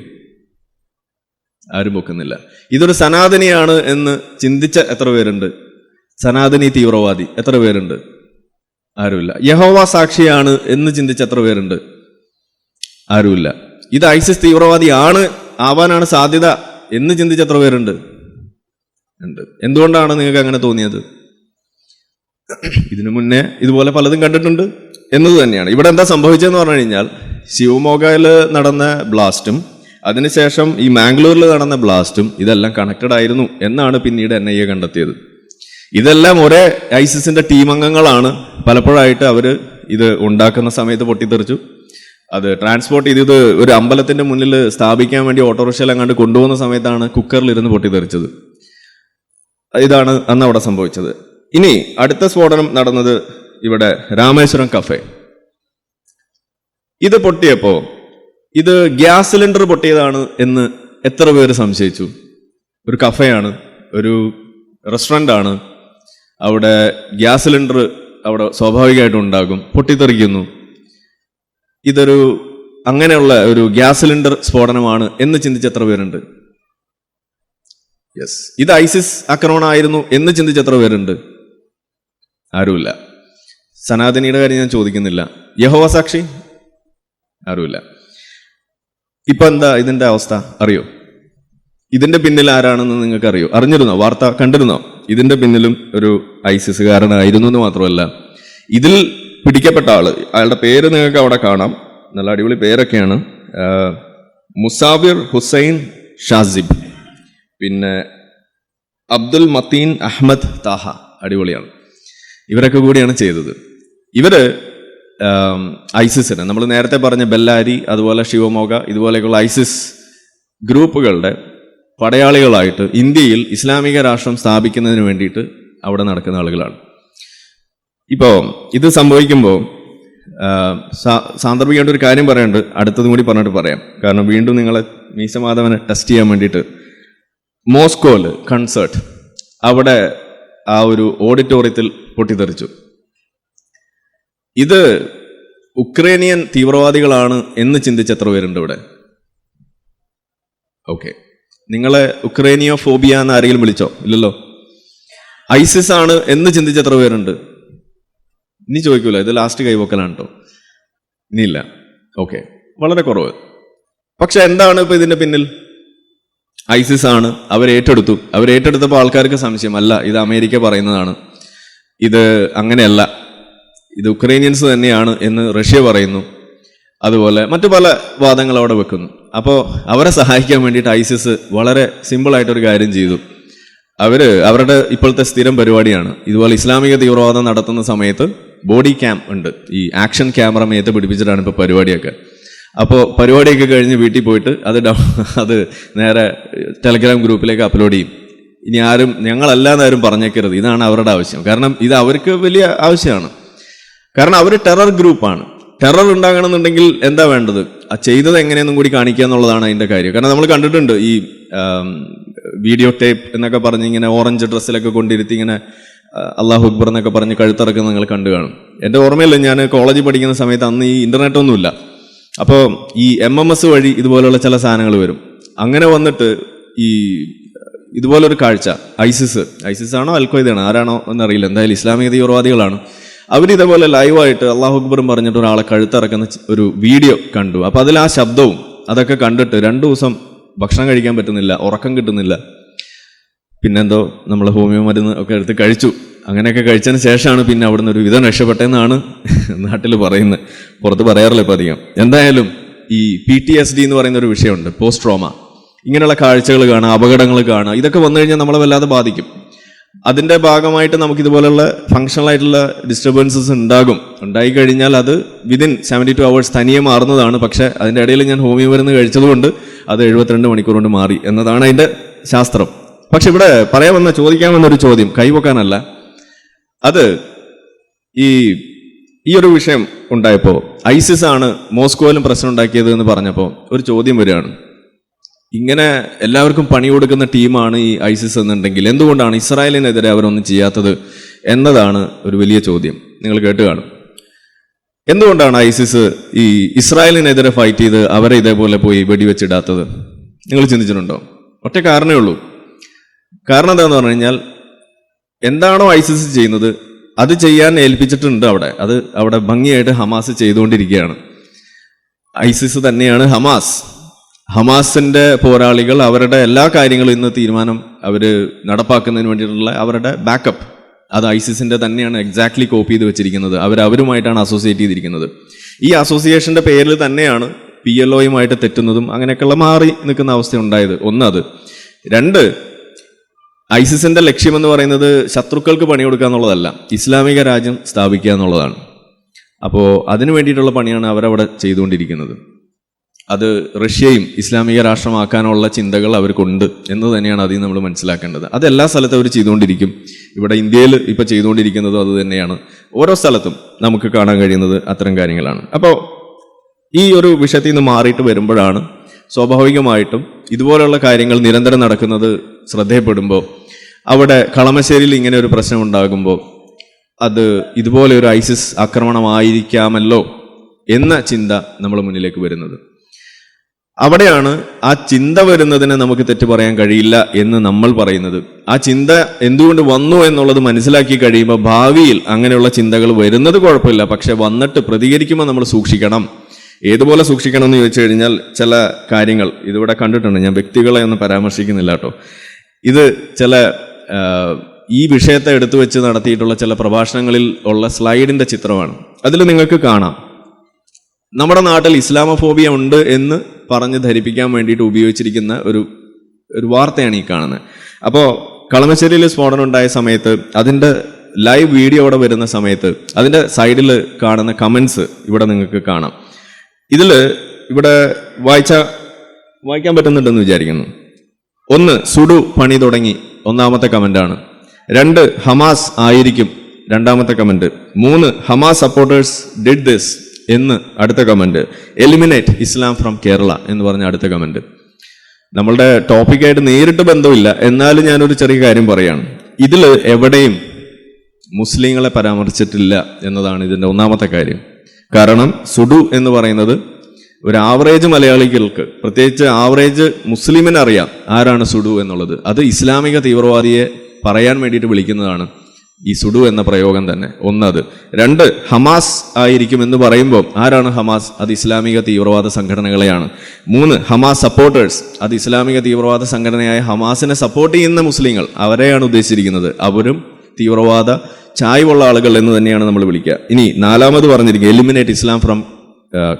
Speaker 1: ആരും പൊക്കുന്നില്ല. ഇതൊരു സനാതനിയാണ് എന്ന് ചിന്തിച്ച എത്ര പേരുണ്ട്? സനാതനി തീവ്രവാദി എത്ര പേരുണ്ട്? ആരുമില്ല. യഹോവ സാക്ഷിയാണ് എന്ന് ചിന്തിച്ച എത്ര പേരുണ്ട്? ആരുമില്ല. ഇത് ഐസിസ് തീവ്രവാദി ആവാനാണ് സാധ്യത എന്ന് ചിന്തിച്ച എത്ര പേരുണ്ട്? ഉണ്ട്. എന്തുകൊണ്ടാണ് നിങ്ങൾക്ക് അങ്ങനെ തോന്നിയത്? ഇതിനു മുന്നേ ഇതുപോലെ പലതും കണ്ടിട്ടുണ്ട് എന്നത് തന്നെയാണ്. ഇവിടെ എന്താ സംഭവിച്ചതെന്ന് പറഞ്ഞു കഴിഞ്ഞാൽ, ശിവമോഗയിൽ നടന്ന ബ്ലാസ്റ്റും അതിനുശേഷം ഈ മാംഗ്ലൂരിൽ നടന്ന ബ്ലാസ്റ്റും ഇതെല്ലാം കണക്റ്റഡ് ആയിരുന്നു എന്നാണ് പിന്നീട് NIA കണ്ടെത്തിയത്. ഇതെല്ലാം ഒരേ ഐസിസിന്റെ ടീം അംഗങ്ങളാണ്. പലപ്പോഴായിട്ട് അവർ ഇത് ഉണ്ടാക്കുന്ന സമയത്ത് പൊട്ടിത്തെറിച്ചു. അത് ട്രാൻസ്പോർട്ട് ചെയ്ത് ഒരു അമ്പലത്തിന്റെ മുന്നിൽ സ്ഥാപിക്കാൻ വേണ്ടി ഓട്ടോറിക്ഷയിൽ അങ്ങാണ്ട് കൊണ്ടുപോകുന്ന സമയത്താണ് കുക്കറിലിരുന്ന് പൊട്ടിത്തെറിച്ചത്. ഇതാണ് അന്ന് അവിടെ സംഭവിച്ചത്. ഇനി അടുത്ത സ്ഫോടനം നടന്നത് ഇവിടെ രാമേശ്വരം കഫേ. ഇത് പൊട്ടിയപ്പോ ഇത് ഗ്യാസ് സിലിണ്ടർ പൊട്ടിയതാണ് എന്ന് എത്ര പേര് സംശയിച്ചു? ഒരു കഫേയാണ്, ഒരു റെസ്റ്റോറൻ്റ് ആണ്, അവിടെ ഗ്യാസ് സിലിണ്ടർ അവിടെ സ്വാഭാവികമായിട്ടും ഉണ്ടാകും, പൊട്ടിത്തെറിക്കുന്നു. ഇതൊരു അങ്ങനെയുള്ള ഒരു ഗ്യാസ് സിലിണ്ടർ സ്ഫോടനമാണ് എന്ന് ചിന്തിച്ച എത്ര പേരുണ്ട്? യെസ്, ഇത് ഐസിസ് ആക്രമണമായിരുന്നു എന്ന് ചിന്തിച്ച എത്ര പേരുണ്ട്? ആരുമില്ല. സനാതനിയുടെ കാര്യം ഞാൻ ചോദിക്കുന്നില്ല. യഹോവ സാക്ഷി? ആരുമില്ല. ഇപ്പൊ എന്താ ഇതിന്റെ അവസ്ഥ അറിയോ? ഇതിന്റെ പിന്നിൽ ആരാണെന്ന് നിങ്ങൾക്ക് അറിയോ? അറിഞ്ഞിരുന്നോ? വാർത്ത കണ്ടിരുന്നോ? ഇതിന്റെ പിന്നിലും ഒരു ഐസിസുകാരനായിരുന്നു എന്ന് മാത്രമല്ല, ഇതിൽ പിടിക്കപ്പെട്ട അയാളുടെ പേര് നിങ്ങൾക്ക് അവിടെ കാണാം. നല്ല അടിപൊളി പേരൊക്കെയാണ്. മുസാവിർ ഹുസൈൻ ഷാസിബ്, പിന്നെ അബ്ദുൽ മത്തീൻ അഹമ്മദ് താഹ. അടിപൊളിയാണ്. ഇവരൊക്കെ കൂടിയാണ് ചെയ്തത്. ഇവര് ഐസിസിന്, നമ്മൾ നേരത്തെ പറഞ്ഞ ബെല്ലാരി, അതുപോലെ ശിവമോഗ, ഇതുപോലെയൊക്കെയുള്ള ഐസിസ് ഗ്രൂപ്പുകളുടെ പടയാളികളായിട്ട് ഇന്ത്യയിൽ ഇസ്ലാമിക രാഷ്ട്രം സ്ഥാപിക്കുന്നതിന് വേണ്ടിയിട്ട് അവിടെ നടക്കുന്ന ആളുകളാണ്. ഇപ്പോൾ ഇത് സംഭവിക്കുമ്പോൾ സാന്ദർഭികമായിട്ട് ഒരു കാര്യം പറയാനുണ്ട്. അടുത്തതും കൂടി പറഞ്ഞിട്ട് പറയാം. കാരണം വീണ്ടും നിങ്ങളെ മീശമാധവനെ ടെസ്റ്റ് ചെയ്യാൻ വേണ്ടിയിട്ട് മോസ്കോയില് കൺസേർട്ട്, അവിടെ ആ ഒരു ഓഡിറ്റോറിയത്തിൽ പൊട്ടിത്തെറിച്ചു. ഇത് ഉക്രൈനിയൻ തീവ്രവാദികളാണ് എന്ന് ചിന്തിച്ച എത്ര പേരുണ്ട് ഇവിടെ? ഓക്കെ, നിങ്ങളെ ഉക്രൈനിയോ ഫോബിയ എന്ന് ആരെങ്കിലും വിളിച്ചോ? ഇല്ലല്ലോ. ഐസിസ് ആണ് എന്ന് ചിന്തിച്ച എത്ര പേരുണ്ട്? ഇനി ചോദിക്കൂല. ഇത് ലാസ്റ്റ് കൈവക്കലാണ് കേട്ടോ. ഇനിയില്ല. ഓക്കെ, വളരെ കുറവ്. പക്ഷെ എന്താണ് ഇപ്പൊ ഇതിന്റെ പിന്നിൽ? ഐസിസ് ആണ്. അവരേറ്റെടുത്തപ്പോൾ ആൾക്കാർക്ക് സംശയം, അല്ല ഇത് അമേരിക്ക പറയുന്നതാണ്, ഇത് അങ്ങനെയല്ല, ഇത് ഉക്രൈനിയൻസ് തന്നെയാണ് എന്ന് റഷ്യ പറയുന്നു. അതുപോലെ മറ്റു പല വാദങ്ങൾ അവിടെ വെക്കുന്നു. അപ്പോൾ അവരെ സഹായിക്കാൻ വേണ്ടിയിട്ട് ഐസിസ് വളരെ സിമ്പിളായിട്ടൊരു കാര്യം ചെയ്തു. അവരുടെ ഇപ്പോഴത്തെ സ്ഥിരം പരിപാടിയാണ്, ഇതുപോലെ ഇസ്ലാമിക തീവ്രവാദം നടത്തുന്ന സമയത്ത് ബോഡി ക്യാം ഉണ്ട്, ഈ ആക്ഷൻ ക്യാമറ മേത്ത് പിടിപ്പിച്ചിട്ടാണ് ഇപ്പോൾ പരിപാടിയൊക്കെ. അപ്പോൾ പരിപാടിയൊക്കെ കഴിഞ്ഞ് വീട്ടിൽ പോയിട്ട് അത് നേരെ ടെലഗ്രാം ഗ്രൂപ്പിലേക്ക് അപ്ലോഡ് ചെയ്യും. ഇനി ഞങ്ങളല്ലാന്ന് ആരും പറഞ്ഞേക്കരുത്, ഇതാണ് അവരുടെ ആവശ്യം. കാരണം ഇത് അവർക്ക് വലിയ ആവശ്യമാണ്. കാരണം അവർ ടെറർ ഗ്രൂപ്പാണ്. ടെറർ ഉണ്ടാകണമെന്നുണ്ടെങ്കിൽ എന്താ വേണ്ടത്? ആ ചെയ്തത് എങ്ങനെയെന്നും കൂടി കാണിക്കുക എന്നുള്ളതാണ് അതിൻ്റെ കാര്യം. കാരണം നമ്മൾ കണ്ടിട്ടുണ്ട് ഈ വീഡിയോ ടേപ്പ് എന്നൊക്കെ പറഞ്ഞ് ഇങ്ങനെ ഓറഞ്ച് ഡ്രസ്സിലൊക്കെ കൊണ്ടിരുത്തി ഇങ്ങനെ അള്ളാഹു അക്ബർ എന്നൊക്കെ പറഞ്ഞ് കഴുത്തിറക്കുന്നത് നിങ്ങൾ കണ്ടു കാണും. എൻ്റെ ഓർമ്മയില്ല, ഞാൻ കോളേജിൽ പഠിക്കുന്ന സമയത്ത് അന്ന് ഈ ഇൻ്റർനെറ്റ് ഒന്നുമില്ല. അപ്പോൾ ഈ MMS വഴി ഇതുപോലുള്ള ചില സാധനങ്ങൾ വരും. അങ്ങനെ വന്നിട്ട് ഈ ഇതുപോലൊരു കാഴ്ച ഐസിസ് ആണോ അൽഖ്വയ്ദയാണോ ആരാണോ എന്നറിയില്ല, എന്തായാലും ഇസ്ലാമിക തീവ്രവാദികളാണ്. അവരിതേപോലെ ലൈവായിട്ട് അള്ളാഹു അക്ബറും പറഞ്ഞിട്ട് ഒരാളെ കഴുത്തിറക്കുന്ന ഒരു വീഡിയോ കണ്ടു. അപ്പോൾ അതിൽ ആ ശബ്ദവും അതൊക്കെ കണ്ടിട്ട് 2 ദിവസം ഭക്ഷണം കഴിക്കാൻ പറ്റുന്നില്ല, ഉറക്കം കിട്ടുന്നില്ല. പിന്നെന്തോ നമ്മൾ ഹോമിയോ മരുന്ന് ഒക്കെ എടുത്ത് കഴിച്ചു. അങ്ങനെയൊക്കെ കഴിച്ചതിന് ശേഷമാണ് പിന്നെ അവിടുന്ന് ഒരു വിധം രക്ഷപ്പെട്ടെന്നാണ് നാട്ടിൽ പറയുന്നത്. പുറത്ത് പറയാറില്ല ഇപ്പം അധികം. എന്തായാലും ഈ PTSD എന്ന് പറയുന്ന ഒരു വിഷയമുണ്ട്, പോസ്റ്റ് ട്രോമ. ഇങ്ങനെയുള്ള കാഴ്ചകൾ കാണുക, അപകടങ്ങൾ കാണുക, ഇതൊക്കെ വന്നു കഴിഞ്ഞാൽ നമ്മളെ വല്ലാതെ ബാധിക്കും. അതിൻ്റെ ഭാഗമായിട്ട് നമുക്ക് ഇതുപോലുള്ള ഫങ്ഷണൽ ആയിട്ടുള്ള ഡിസ്റ്റർബൻസസ് ഉണ്ടായി കഴിഞ്ഞാൽ അത് വിതിൻ 72 hours തനിയെ മാറുന്നതാണ്. പക്ഷേ അതിൻ്റെ ഇടയിൽ ഞാൻ ഹോമിയോ മരുന്ന് കഴിച്ചതുകൊണ്ട് അത് 72 മണിക്കൂർ കൊണ്ട് മാറി എന്നതാണ് അതിൻ്റെ ശാസ്ത്രം. പക്ഷെ ഇവിടെ ചോദിക്കാൻ വന്നൊരു ചോദ്യം കൈവക്കാനല്ല, അത് ഈ ഒരു വിഷയം ഉണ്ടായപ്പോൾ ഐസിസ് ആണ് മോസ്കോയിലും പ്രശ്നം ഉണ്ടാക്കിയത് എന്ന് പറഞ്ഞപ്പോൾ ഒരു ചോദ്യം വരികയാണ്. ഇങ്ങനെ എല്ലാവർക്കും പണി കൊടുക്കുന്ന ടീമാണ് ഈ ഐസിസ് എന്നുണ്ടെങ്കിൽ എന്തുകൊണ്ടാണ് ഇസ്രായേലിനെതിരെ അവരൊന്നും ചെയ്യാത്തത് എന്നതാണ് ഒരു വലിയ ചോദ്യം. നിങ്ങൾ കേട്ട് കാണും. എന്തുകൊണ്ടാണ് ഐസിസ് ഈ ഇസ്രായേലിനെതിരെ ഫൈറ്റ് ചെയ്ത് അവരെ ഇതേപോലെ പോയി വെടിവെച്ചിടാത്തത്? നിങ്ങൾ ചിന്തിച്ചിട്ടുണ്ടോ? ഒറ്റ കാരണമേ ഉള്ളൂ. കാരണം എന്താണെന്ന് പറഞ്ഞു കഴിഞ്ഞാൽ, എന്താണോ ഐസിസ് ചെയ്യുന്നത് അത് ചെയ്യാൻ ഏൽപ്പിച്ചിട്ടുണ്ട് അത് അവിടെ ഭംഗിയായിട്ട് ഹമാസ് ചെയ്തുകൊണ്ടിരിക്കുകയാണ്. ഐസിസ് തന്നെയാണ് ഹമാസിന്റെ പോരാളികൾ. അവരുടെ എല്ലാ കാര്യങ്ങളും ഇന്ന് തീരുമാനം അവർ നടപ്പാക്കുന്നതിന് വേണ്ടിയിട്ടുള്ള അവരുടെ ബാക്കപ്പ് അത് ഐസിസിന്റെ തന്നെയാണ് എക്സാക്ട്ലി കോപ്പി ചെയ്ത് വെച്ചിരിക്കുന്നത്. അവരുമായിട്ടാണ് അസോസിയേറ്റ് ചെയ്തിരിക്കുന്നത്. ഈ അസോസിയേഷന്റെ പേരിൽ തന്നെയാണ് PLOയുമായിട്ട് തെറ്റുന്നതും അങ്ങനെയൊക്കെയുള്ള മാറി നിൽക്കുന്ന അവസ്ഥ ഉണ്ടായത്. ഒന്നത്. രണ്ട്, ഐസിസിന്റെ ലക്ഷ്യമെന്ന് പറയുന്നത് ശത്രുക്കൾക്ക് പണി കൊടുക്കുക എന്നുള്ളതല്ല, ഇസ്ലാമിക രാജ്യം സ്ഥാപിക്കുക എന്നുള്ളതാണ്. അപ്പോൾ അതിനു വേണ്ടിയിട്ടുള്ള പണിയാണ് അവരവിടെ ചെയ്തുകൊണ്ടിരിക്കുന്നത്. അത് റഷ്യയും ഇസ്ലാമിക രാഷ്ട്രമാക്കാനുള്ള ചിന്തകൾ അവർക്കുണ്ട് എന്ന് തന്നെയാണ് അതിൽ നമ്മൾ മനസ്സിലാക്കേണ്ടത്. അത് എല്ലാ സ്ഥലത്തും അവർ ചെയ്തുകൊണ്ടിരിക്കും. ഇവിടെ ഇന്ത്യയിൽ ഇപ്പോൾ ചെയ്തുകൊണ്ടിരിക്കുന്നതും അത് തന്നെയാണ്. ഓരോ സ്ഥലത്തും നമുക്ക് കാണാൻ കഴിയുന്നത് അത്തരം കാര്യങ്ങളാണ്. അപ്പോൾ ഈ ഒരു വിഷയത്തിൽ നിന്ന് മാറിയിട്ട് വരുമ്പോഴാണ് സ്വാഭാവികമായിട്ടും ഇതുപോലുള്ള കാര്യങ്ങൾ നിരന്തരം നടക്കുന്നത് ശ്രദ്ധയപ്പെടുമ്പോൾ, അവിടെ കളമശ്ശേരിയിൽ ഇങ്ങനെ ഒരു പ്രശ്നം ഉണ്ടാകുമ്പോൾ അത് ഇതുപോലെ ഒരു ഐസിസ് ആക്രമണമായിരിക്കാമല്ലോ എന്ന ചിന്ത നമ്മൾ മുന്നിലേക്ക് വരുന്നത്. അവിടെയാണ് ആ ചിന്ത വരുന്നതിനെ നമുക്ക് തെറ്റു പറയാൻ കഴിയില്ല എന്ന് നമ്മൾ പറയുന്നത്. ആ ചിന്ത എന്തുകൊണ്ട് വന്നു എന്നുള്ളത് മനസ്സിലാക്കി കഴിയുമ്പോൾ ഭാവിയിൽ അങ്ങനെയുള്ള ചിന്തകൾ വരുന്നത് കുഴപ്പമില്ല, പക്ഷെ വന്നിട്ട് പ്രതികരിക്കുമ്പോൾ നമ്മൾ സൂക്ഷിക്കണം. ഏതുപോലെ സൂക്ഷിക്കണം എന്ന് ചോദിച്ചു കഴിഞ്ഞാൽ, ചില കാര്യങ്ങൾ ഇതിവിടെ കണ്ടിട്ടുണ്ട്. ഞാൻ വ്യക്തികളെ ഒന്നും പരാമർശിക്കുന്നില്ല കേട്ടോ. ഇത് ചില ഈ വിഷയത്തെ എടുത്തു വെച്ച് നടത്തിയിട്ടുള്ള ചില പ്രഭാഷണങ്ങളിൽ ഉള്ള സ്ലൈഡിന്റെ ചിത്രമാണ്. അതിൽ നിങ്ങൾക്ക് കാണാം, നമ്മുടെ നാട്ടിൽ ഇസ്ലാമോഫോബിയ ഉണ്ട് എന്ന് പറഞ്ഞ് ധരിപ്പിക്കാൻ വേണ്ടിയിട്ട് ഉപയോഗിച്ചിരിക്കുന്ന ഒരു വാർത്തയാണ് ഈ കാണുന്നത്. അപ്പോൾ കളമശ്ശേരിയിൽ സ്ഫോടനം ഉണ്ടായ സമയത്ത് അതിൻ്റെ ലൈവ് വീഡിയോ അവിടെ വരുന്ന സമയത്ത് അതിൻ്റെ സൈഡിൽ കാണുന്ന കമൻസ് ഇവിടെ നിങ്ങൾക്ക് കാണാം. ഇതിൽ ഇവിടെ വായിക്കാൻ പറ്റുന്നുണ്ടെന്ന് വിചാരിക്കുന്നു. 1, സുഡു പണി തുടങ്ങി, ഒന്നാമത്തെ കമൻ്റാണ്. 2, ഹമാസ് ആയിരിക്കും, രണ്ടാമത്തെ comment. 3, Hamas supporters did this എന്ന് അടുത്ത comment. Eliminate Islam from Kerala എന്ന് പറഞ്ഞ അടുത്ത കമൻറ്റ്. നമ്മളുടെ ടോപ്പിക്കായിട്ട് നേരിട്ട് ബന്ധമില്ല, എന്നാലും ഞാനൊരു ചെറിയ കാര്യം പറയാണ്. ഇതിൽ എവിടെയും മുസ്ലിങ്ങളെ പരാമർശിച്ചിട്ടില്ല എന്നതാണ് ഇതിൻ്റെ ഒന്നാമത്തെ കാര്യം. കാരണം സുഡു എന്ന് പറയുന്നത് ഒരു ആവറേജ് മലയാളികൾക്ക്, പ്രത്യേകിച്ച് ആവറേജ് മുസ്ലിമിന് അറിയാം ആരാണ് സുഡു എന്നുള്ളത്. അത് ഇസ്ലാമിക തീവ്രവാദിയെ പറയാൻ വേണ്ടിയിട്ട് വിളിക്കുന്നതാണ് ഈ സുഡു എന്ന പ്രയോഗം തന്നെ. ഒന്നത്. 2, ഹമാസ് ആയിരിക്കും എന്ന് പറയുമ്പോൾ ആരാണ് ഹമാസ്? അത് ഇസ്ലാമിക തീവ്രവാദ സംഘടനകളെയാണ്. 3, ഹമാസ് സപ്പോർട്ടേഴ്സ്, അത് ഇസ്ലാമിക തീവ്രവാദ സംഘടനയായ ഹമാസിനെ സപ്പോർട്ട് ചെയ്യുന്ന മുസ്ലിങ്ങൾ, അവരെയാണ് ഉദ്ദേശിച്ചിരിക്കുന്നത്. അവരും തീവ്രവാദ ചായ്വുള്ള ആളുകൾ എന്ന് തന്നെയാണ് നമ്മൾ വിളിക്കുക. ഇനി 4ാമത് പറഞ്ഞിരിക്കുക എലിമിനേറ്റ് ഇസ്ലാം ഫ്രം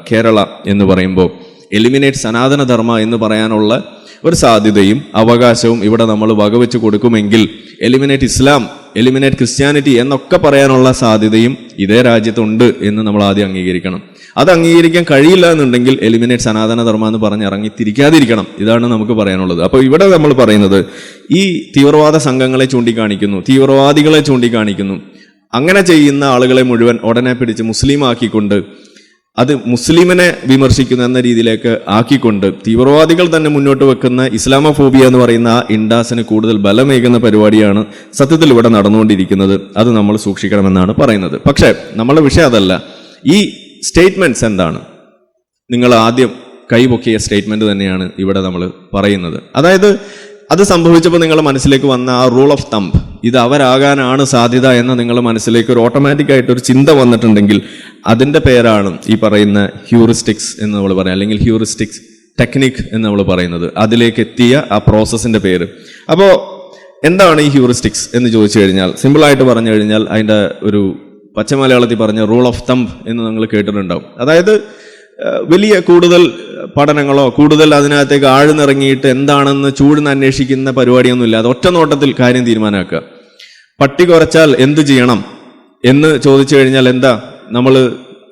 Speaker 1: കേരള എന്ന് പറയുമ്പോൾ എലിമിനേറ്റ് സനാതന ധർമ്മ എന്ന് പറയാനുള്ള ഒരു സാധ്യതയും അവകാശവും ഇവിടെ നമ്മൾ വകവെച്ച് കൊടുക്കുമെങ്കിൽ എലിമിനേറ്റ് ഇസ്ലാം, എലിമിനേറ്റ് ക്രിസ്ത്യാനിറ്റി എന്നൊക്കെ പറയാനുള്ള സാധ്യതയും ഇതേ രാജ്യത്തുണ്ട് എന്ന് നമ്മൾ ആദ്യം അംഗീകരിക്കണം. അത് അംഗീകരിക്കാൻ കഴിയില്ല എന്നുണ്ടെങ്കിൽ എലിമിനേറ്റ് സനാതന ധർമ്മ എന്ന് പറഞ്ഞ് ഇറങ്ങി തിരിക്കാതിരിക്കണം. ഇതാണ് നമുക്ക് പറയാനുള്ളത്. അപ്പോൾ ഇവിടെ നമ്മൾ പറയുന്നത് ഈ തീവ്രവാദ സംഘങ്ങളെ ചൂണ്ടിക്കാണിക്കുന്നു, തീവ്രവാദികളെ ചൂണ്ടിക്കാണിക്കുന്നു. അങ്ങനെ ചെയ്യുന്ന ആളുകളെ മുഴുവൻ ഉടനെ പിടിച്ച് മുസ്ലിം ആക്കിക്കൊണ്ട്, അത് മുസ്ലിമിനെ വിമർശിക്കുന്ന എന്ന രീതിയിലേക്ക് ആക്കിക്കൊണ്ട് തീവ്രവാദികൾ തന്നെ മുന്നോട്ട് വെക്കുന്ന ഇസ്ലാമോഫോബിയ എന്ന് പറയുന്ന ആ ഇൻഡാസിന് കൂടുതൽ ബലമേകുന്ന പരിപാടിയാണ് സത്യത്തിൽ ഇവിടെ നടന്നുകൊണ്ടിരിക്കുന്നത്. അത് നമ്മൾ സൂക്ഷിക്കണമെന്നാണ് പറയുന്നത്. പക്ഷേ നമ്മളുടെ വിഷയം അതല്ല. ഈ സ്റ്റേറ്റ്മെന്റ്സ് എന്താണ്? നിങ്ങൾ ആദ്യം കൈപൊക്കിയ സ്റ്റേറ്റ്മെന്റ് തന്നെയാണ് ഇവിടെ നമ്മൾ പറയുന്നത്. അതായത് അത് സംഭവിച്ചപ്പോൾ നിങ്ങളുടെ മനസ്സിലേക്ക് വന്ന ആ റൂൾ ഓഫ് തമ്പ്, ഇത് അവരാകാനാണ് സാധ്യത എന്ന നിങ്ങളുടെ മനസ്സിലേക്ക് ഒരു ഓട്ടോമാറ്റിക് ആയിട്ടൊരു ചിന്ത വന്നിട്ടുണ്ടെങ്കിൽ അതിൻ്റെ പേരാണ് ഈ പറയുന്ന ഹ്യൂറിസ്റ്റിക്സ് എന്ന് നമ്മൾ പറയാം, അല്ലെങ്കിൽ ഹ്യൂറിസ്റ്റിക്സ് ടെക്നിക് എന്ന് നമ്മൾ പറയുന്നത്. അതിലേക്ക് എത്തിയ ആ പ്രോസസ്സിൻ്റെ പേര്. അപ്പോൾ എന്താണ് ഈ ഹ്യൂറിസ്റ്റിക്സ് എന്ന് ചോദിച്ചു കഴിഞ്ഞാൽ, സിമ്പിളായിട്ട് പറഞ്ഞു കഴിഞ്ഞാൽ അതിൻ്റെ ഒരു പച്ചമലയാളത്തിൽ പറഞ്ഞ റൂൾ ഓഫ് തമ്പ് എന്ന് നിങ്ങൾ കേട്ടിട്ടുണ്ടാവും. അതായത് വലിയ കൂടുതൽ പഠനങ്ങളോ കൂടുതൽ അതിനകത്തേക്ക് ആഴ്ന്നിറങ്ങിയിട്ട് എന്താണെന്ന് ചൂടുന്ന് അന്വേഷിക്കുന്ന പരിപാടിയൊന്നുമില്ല. അത് ഒറ്റ നോട്ടത്തിൽ കാര്യം തീരുമാനമാക്കുക. പട്ടി കുറച്ചാൽ എന്ത് ചെയ്യണം എന്ന് ചോദിച്ചു കഴിഞ്ഞാൽ എന്താ, നമ്മൾ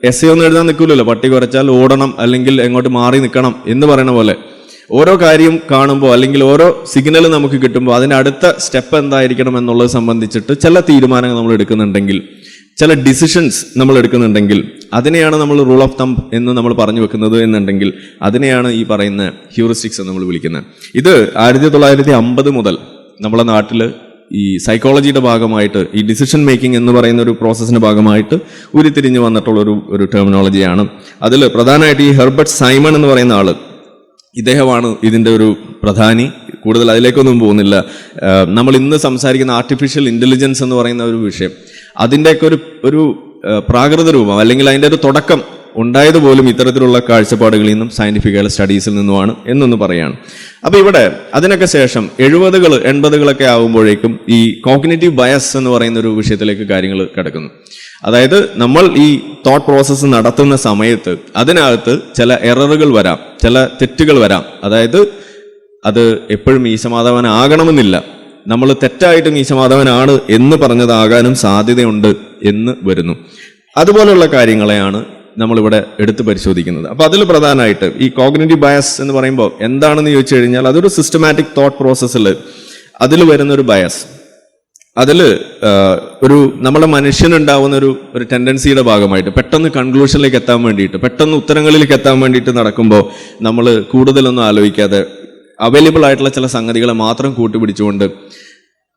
Speaker 1: എസ്സേ ഒന്നും എഴുതാൻ നിൽക്കില്ലല്ലോ. പട്ടി കുറച്ചാൽ ഓടണം അല്ലെങ്കിൽ എങ്ങോട്ട് മാറി നിൽക്കണം എന്ന് പറയുന്ന പോലെ ഓരോ കാര്യം കാണുമ്പോൾ അല്ലെങ്കിൽ ഓരോ സിഗ്നൽ നമുക്ക് കിട്ടുമ്പോൾ അതിൻ്റെ അടുത്ത സ്റ്റെപ്പ് എന്തായിരിക്കണം എന്നുള്ളത് സംബന്ധിച്ചിട്ട് ചില തീരുമാനങ്ങൾ നമ്മൾ എടുക്കുന്നുണ്ടെങ്കിൽ, ചില ഡിസിഷൻസ് നമ്മൾ എടുക്കുന്നുണ്ടെങ്കിൽ അതിനെയാണ് നമ്മൾ റൂൾ ഓഫ് തമ്പ് എന്ന് നമ്മൾ പറഞ്ഞു വെക്കുന്നത് എന്നുണ്ടെങ്കിൽ അതിനെയാണ് ഈ പറയുന്ന ഹ്യൂറിസ്റ്റിക്സ് എന്ന് നമ്മൾ വിളിക്കുന്നത്. ഇത് 1950 മുതൽ നമ്മുടെ നാട്ടിൽ ഈ സൈക്കോളജിയുടെ ഭാഗമായിട്ട് ഈ ഡിസിഷൻ മേക്കിംഗ് എന്ന് പറയുന്ന ഒരു പ്രോസസ്സിന്റെ ഭാഗമായിട്ട് ഉരുത്തിരിഞ്ഞ് വന്നിട്ടുള്ള ഒരു ടെർമിനോളജിയാണ്. അതിൽ പ്രധാനമായിട്ട് ഈ ഹെർബർട്ട് സൈമൺ എന്ന് പറയുന്ന ആള്, ഇദ്ദേഹമാണ് ഇതിൻ്റെ ഒരു പ്രധാനി. കൂടുതൽ അതിലേക്കൊന്നും പോകുന്നില്ല. നമ്മൾ ഇന്ന് സംസാരിക്കുന്ന ആർട്ടിഫിഷ്യൽ ഇൻ്റലിജൻസ് എന്ന് പറയുന്ന ഒരു വിഷയം, അതിൻ്റെയൊക്കെ ഒരു പ്രാകൃത രൂപം അല്ലെങ്കിൽ അതിൻ്റെ ഒരു തുടക്കം ഉണ്ടായത് പോലും ഇത്തരത്തിലുള്ള കാഴ്ചപ്പാടുകളിൽ നിന്നും സയൻറ്റിഫിക്കായ സ്റ്റഡീസിൽ നിന്നുമാണ് എന്നൊന്ന് പറയാണ്. അപ്പോൾ ഇവിടെ അതിനൊക്കെ ശേഷം 70-കൾ 80-കളൊക്കെ ആകുമ്പോഴേക്കും ഈ കോഗ്നിറ്റീവ് ബയസ് എന്ന് പറയുന്ന ഒരു വിഷയത്തിലേക്ക് കാര്യങ്ങൾ കിടക്കുന്നു. അതായത് നമ്മൾ ഈ തോട്ട് പ്രോസസ്സ് നടത്തുന്ന സമയത്ത് അതിനകത്ത് ചില എററുകൾ വരാം, ചില തെറ്റുകൾ വരാം. അതായത് അത് എപ്പോഴും മീശമാധവനാകണമെന്നില്ല, നമ്മൾ തെറ്റായിട്ട് മീശമാധവനാണ് എന്ന് പറഞ്ഞതാകാനും സാധ്യതയുണ്ട് എന്ന് വരുന്നു. അതുപോലെയുള്ള കാര്യങ്ങളെയാണ് നമ്മളിവിടെ എടുത്ത് പരിശോധിക്കുന്നത്. അപ്പോൾ അതിൽ പ്രധാനമായിട്ട് ഈ കോഗ്നിറ്റീവ് ബയസ് എന്ന് പറയുമ്പോൾ എന്താണെന്ന് ചോദിച്ചു കഴിഞ്ഞാൽ അതൊരു സിസ്റ്റമാറ്റിക് തോട്ട് പ്രോസസ്സിൽ അതിൽ വരുന്നൊരു ബയസ്. അതിൽ നമ്മളെ മനുഷ്യനുണ്ടാവുന്ന ഒരു ടെൻഡൻസിയുടെ ഭാഗമായിട്ട് പെട്ടെന്ന് കൺക്ലൂഷനിലേക്ക് എത്താൻ വേണ്ടിയിട്ട്, പെട്ടെന്ന് ഉത്തരങ്ങളിലേക്ക് എത്താൻ വേണ്ടിയിട്ട് നടക്കുമ്പോൾ നമ്മൾ കൂടുതലൊന്നും ആലോചിക്കാതെ അവൈലബിൾ ആയിട്ടുള്ള ചില സംഗതികളെ മാത്രം കൂട്ടുപിടിച്ചുകൊണ്ട്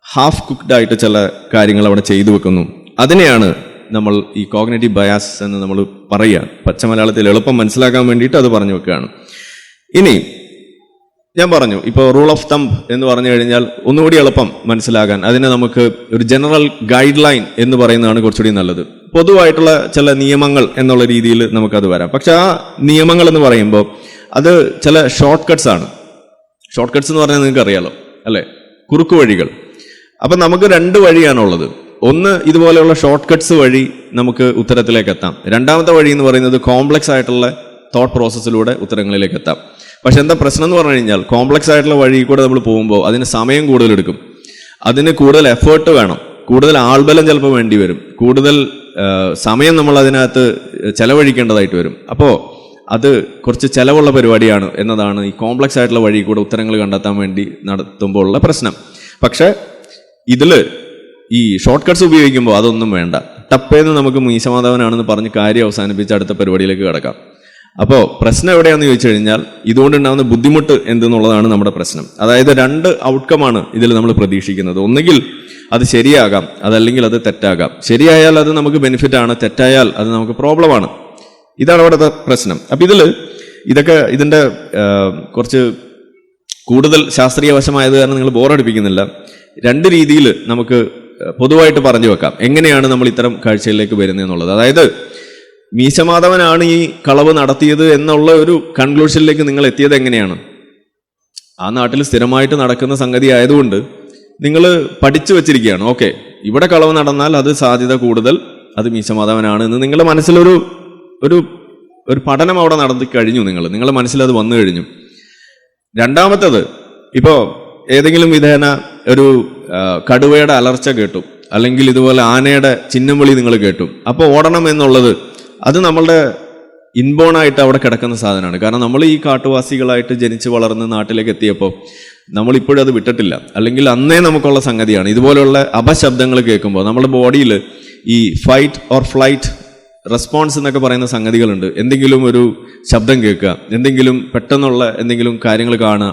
Speaker 1: ഹാഫ് കുക്ക്ഡ് ആയിട്ട് ചില കാര്യങ്ങൾ അവിടെ ചെയ്തു വെക്കുന്നു. അതിനെയാണ് നമ്മൾ ഈ കോഗ്നിറ്റീവ് ബയാസ് എന്ന് നമ്മൾ പറയുക. പച്ച മലയാളത്തിൽ എളുപ്പം മനസ്സിലാക്കാൻ വേണ്ടിയിട്ട് അത് പറഞ്ഞു വെക്കുകയാണ്. ഇനി ഞാൻ പറഞ്ഞു, ഇപ്പോൾ റൂൾ ഓഫ് തമ്പ് എന്ന് പറഞ്ഞു കഴിഞ്ഞാൽ ഒന്നുകൂടി എളുപ്പം മനസ്സിലാകാൻ അതിനെ നമുക്ക് ഒരു ജനറൽ ഗൈഡ് ലൈൻ എന്ന് പറയുന്നതാണ് കുറച്ചുകൂടി നല്ലത്. പൊതുവായിട്ടുള്ള ചില നിയമങ്ങൾ എന്നുള്ള രീതിയിൽ നമുക്കത് വരാം. പക്ഷെ ആ നിയമങ്ങൾ എന്ന് പറയുമ്പോൾ അത് ചില ഷോർട്ട് കട്ട്സ് ആണ്. ഷോർട്ട് കട്ട്സ് എന്ന് പറഞ്ഞാൽ നിങ്ങൾക്ക് അറിയാലോ അല്ലേ, കുറുക്കു വഴികൾ. അപ്പം നമുക്ക് 2 വഴിയാണുള്ളത്. ഒന്ന്, ഇതുപോലെയുള്ള ഷോർട്ട് കട്ട്സ് വഴി നമുക്ക് ഉത്തരത്തിലേക്ക് എത്താം. രണ്ടാമത്തെ വഴി എന്ന് പറയുന്നത് കോംപ്ലക്സ് ആയിട്ടുള്ള തോട്ട് പ്രോസസ്സിലൂടെ ഉത്തരങ്ങളിലേക്ക് എത്താം. പക്ഷെ എന്താ പ്രശ്നം എന്ന് പറഞ്ഞു കഴിഞ്ഞാൽ കോംപ്ലക്സ് ആയിട്ടുള്ള വഴി കൂടെ നമ്മൾ പോകുമ്പോൾ അതിന് സമയം കൂടുതലെടുക്കും, അതിന് കൂടുതൽ എഫേർട്ട് വേണം, കൂടുതൽ ആൾബലം ചിലപ്പോൾ വേണ്ടി വരും, കൂടുതൽ സമയം നമ്മൾ അതിനകത്ത് ചെലവഴിക്കേണ്ടതായിട്ട് വരും. അപ്പോൾ അത് കുറച്ച് ചിലവുള്ള പരിപാടിയാണ് എന്നതാണ് ഈ കോംപ്ലക്സ് ആയിട്ടുള്ള വഴി കൂടെ ഉത്തരങ്ങൾ കണ്ടെത്താൻ വേണ്ടി നടത്തുമ്പോൾ ഉള്ള പ്രശ്നം. പക്ഷെ ഇതിൽ ഈ ഷോർട്ട് കട്ട്സ് ഉപയോഗിക്കുമ്പോൾ അതൊന്നും വേണ്ട. ടപ്പേന്ന് നമുക്ക് മീശമാധവനാണെന്ന് പറഞ്ഞ് കാര്യം അവസാനിപ്പിച്ച് അടുത്ത പരിപാടിയിലേക്ക് കിടക്കാം. അപ്പോൾ പ്രശ്നം എവിടെയാണെന്ന് ചോദിച്ചു കഴിഞ്ഞാൽ ഇതുകൊണ്ടുണ്ടാകുന്ന ബുദ്ധിമുട്ട് എന്തെന്നുള്ളതാണ് നമ്മുടെ പ്രശ്നം. അതായത് 2 ഔട്ട്കമാണ് ഇതിൽ നമ്മൾ പ്രതീക്ഷിക്കുന്നത്. ഒന്നുകിൽ അത് ശരിയാകാം, അതല്ലെങ്കിൽ അത് തെറ്റാകാം. ശരിയായാൽ അത് നമുക്ക് ബെനിഫിറ്റ് ആണ്, തെറ്റായാൽ അത് നമുക്ക് പ്രോബ്ലമാണ്. ഇതാണ് അവിടുത്തെ പ്രശ്നം. അപ്പം ഇതിൻ്റെ കുറച്ച് കൂടുതൽ ശാസ്ത്രീയ വശമായത് കാരണം നിങ്ങൾ ബോറടിപ്പിക്കുന്നില്ല. 2 രീതിയിൽ നമുക്ക് പൊതുവായിട്ട് പറഞ്ഞു വെക്കാം എങ്ങനെയാണ് നമ്മൾ ഇത്തരം കാഴ്ചയിലേക്ക് വരുന്നത് എന്നുള്ളത്. അതായത് മീശമാധവനാണ് ഈ കളവ് നടത്തിയത് എന്നുള്ള ഒരു കൺക്ലൂഷനിലേക്ക് നിങ്ങൾ എത്തിയത് എങ്ങനെയാണ്? ആ നാട്ടിൽ സ്ഥിരമായിട്ട് നടക്കുന്ന സംഗതി ആയതുകൊണ്ട് നിങ്ങൾ പഠിച്ചു വെച്ചിരിക്കുകയാണ്. ഓക്കെ, ഇവിടെ കളവ് നടന്നാൽ അത് സാധ്യത കൂടുതൽ അത് മീശമാധവനാണ് എന്ന് നിങ്ങളുടെ മനസ്സിലൊരു ഒരു പഠനം അവിടെ നടത്തി കഴിഞ്ഞു. നിങ്ങളുടെ മനസ്സിലത് വന്നു കഴിഞ്ഞു. രണ്ടാമത്തത്, ഇപ്പോൾ ഏതെങ്കിലും വിധേന ഒരു കടുവയുടെ അലർച്ച കേട്ടു, അല്ലെങ്കിൽ ഇതുപോലെ ആനയുടെ ചിഹ്നം വിളി നിങ്ങൾ കേട്ടു, അപ്പോൾ ഓടണം എന്നുള്ളത് അത് നമ്മളുടെ ഇൻബോണായിട്ട് അവിടെ കിടക്കുന്ന സാധനമാണ്. കാരണം നമ്മൾ ഈ കാട്ടുവാസികളായിട്ട് ജനിച്ച് വളർന്ന് നാട്ടിലേക്ക് എത്തിയപ്പോൾ നമ്മളിപ്പോഴും അത് വിട്ടിട്ടില്ല, അല്ലെങ്കിൽ അന്നേ നമുക്കുള്ള സംഗതിയാണ്. ഇതുപോലെയുള്ള അപശബ്ദങ്ങൾ കേൾക്കുമ്പോൾ നമ്മുടെ ബോഡിയിൽ ഈ ഫൈറ്റ് ഓർ ഫ്ലൈറ്റ് റെസ്പോൺസ് എന്നൊക്കെ പറയുന്ന സംഗതികളുണ്ട്. എന്തെങ്കിലും ഒരു ശബ്ദം കേൾക്കുക, എന്തെങ്കിലും പെട്ടെന്നുള്ള എന്തെങ്കിലും കാര്യങ്ങൾ കാണുക,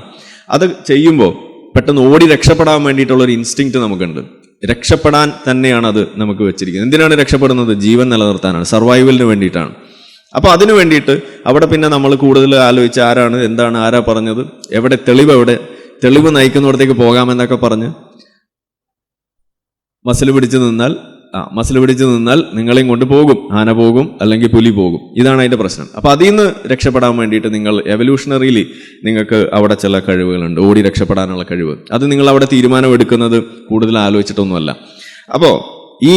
Speaker 1: അത് ചെയ്യുമ്പോൾ പെട്ടെന്ന് ഓടി രക്ഷപ്പെടാൻ വേണ്ടിയിട്ടുള്ളൊരു ഇൻസ്റ്റിങ്ക്റ്റ് നമുക്കുണ്ട്. രക്ഷപ്പെടാൻ തന്നെയാണ് അത് നമുക്ക് വെച്ചിരിക്കുന്നത്. എന്തിനാണ് രക്ഷപ്പെടുന്നത്? ജീവൻ നിലനിർത്താനാണ്, സർവൈവലിന് വേണ്ടിയിട്ടാണ്. അപ്പോൾ അതിനു വേണ്ടിയിട്ട് അവിടെ പിന്നെ നമ്മൾ കൂടുതൽ ആലോചിച്ച് ആരാണ്, എന്താണ്, ആരാ പറഞ്ഞത്, എവിടെ തെളിവ് നയിക്കുന്നിടത്തേക്ക് പോകാമെന്നൊക്കെ പറഞ്ഞ് മസിൽ പിടിച്ച് നിന്നാൽ നിങ്ങളെയും കൊണ്ട് പോകും, ആന പോകും, അല്ലെങ്കിൽ പുലി പോകും. ഇതാണ് അതിൻ്റെ പ്രശ്നം. അപ്പോൾ അതിൽ നിന്ന് രക്ഷപ്പെടാൻ വേണ്ടിയിട്ട് നിങ്ങൾ എവല്യൂഷണറിയിലി നിങ്ങൾക്ക് അവിടെ ചില കഴിവുകളുണ്ട്, ഓടി രക്ഷപ്പെടാനുള്ള കഴിവ്. അത് നിങ്ങൾ അവിടെ തീരുമാനമെടുക്കുന്നത് കൂടുതൽ ആലോചിച്ചിട്ടൊന്നുമല്ല. അപ്പോൾ ഈ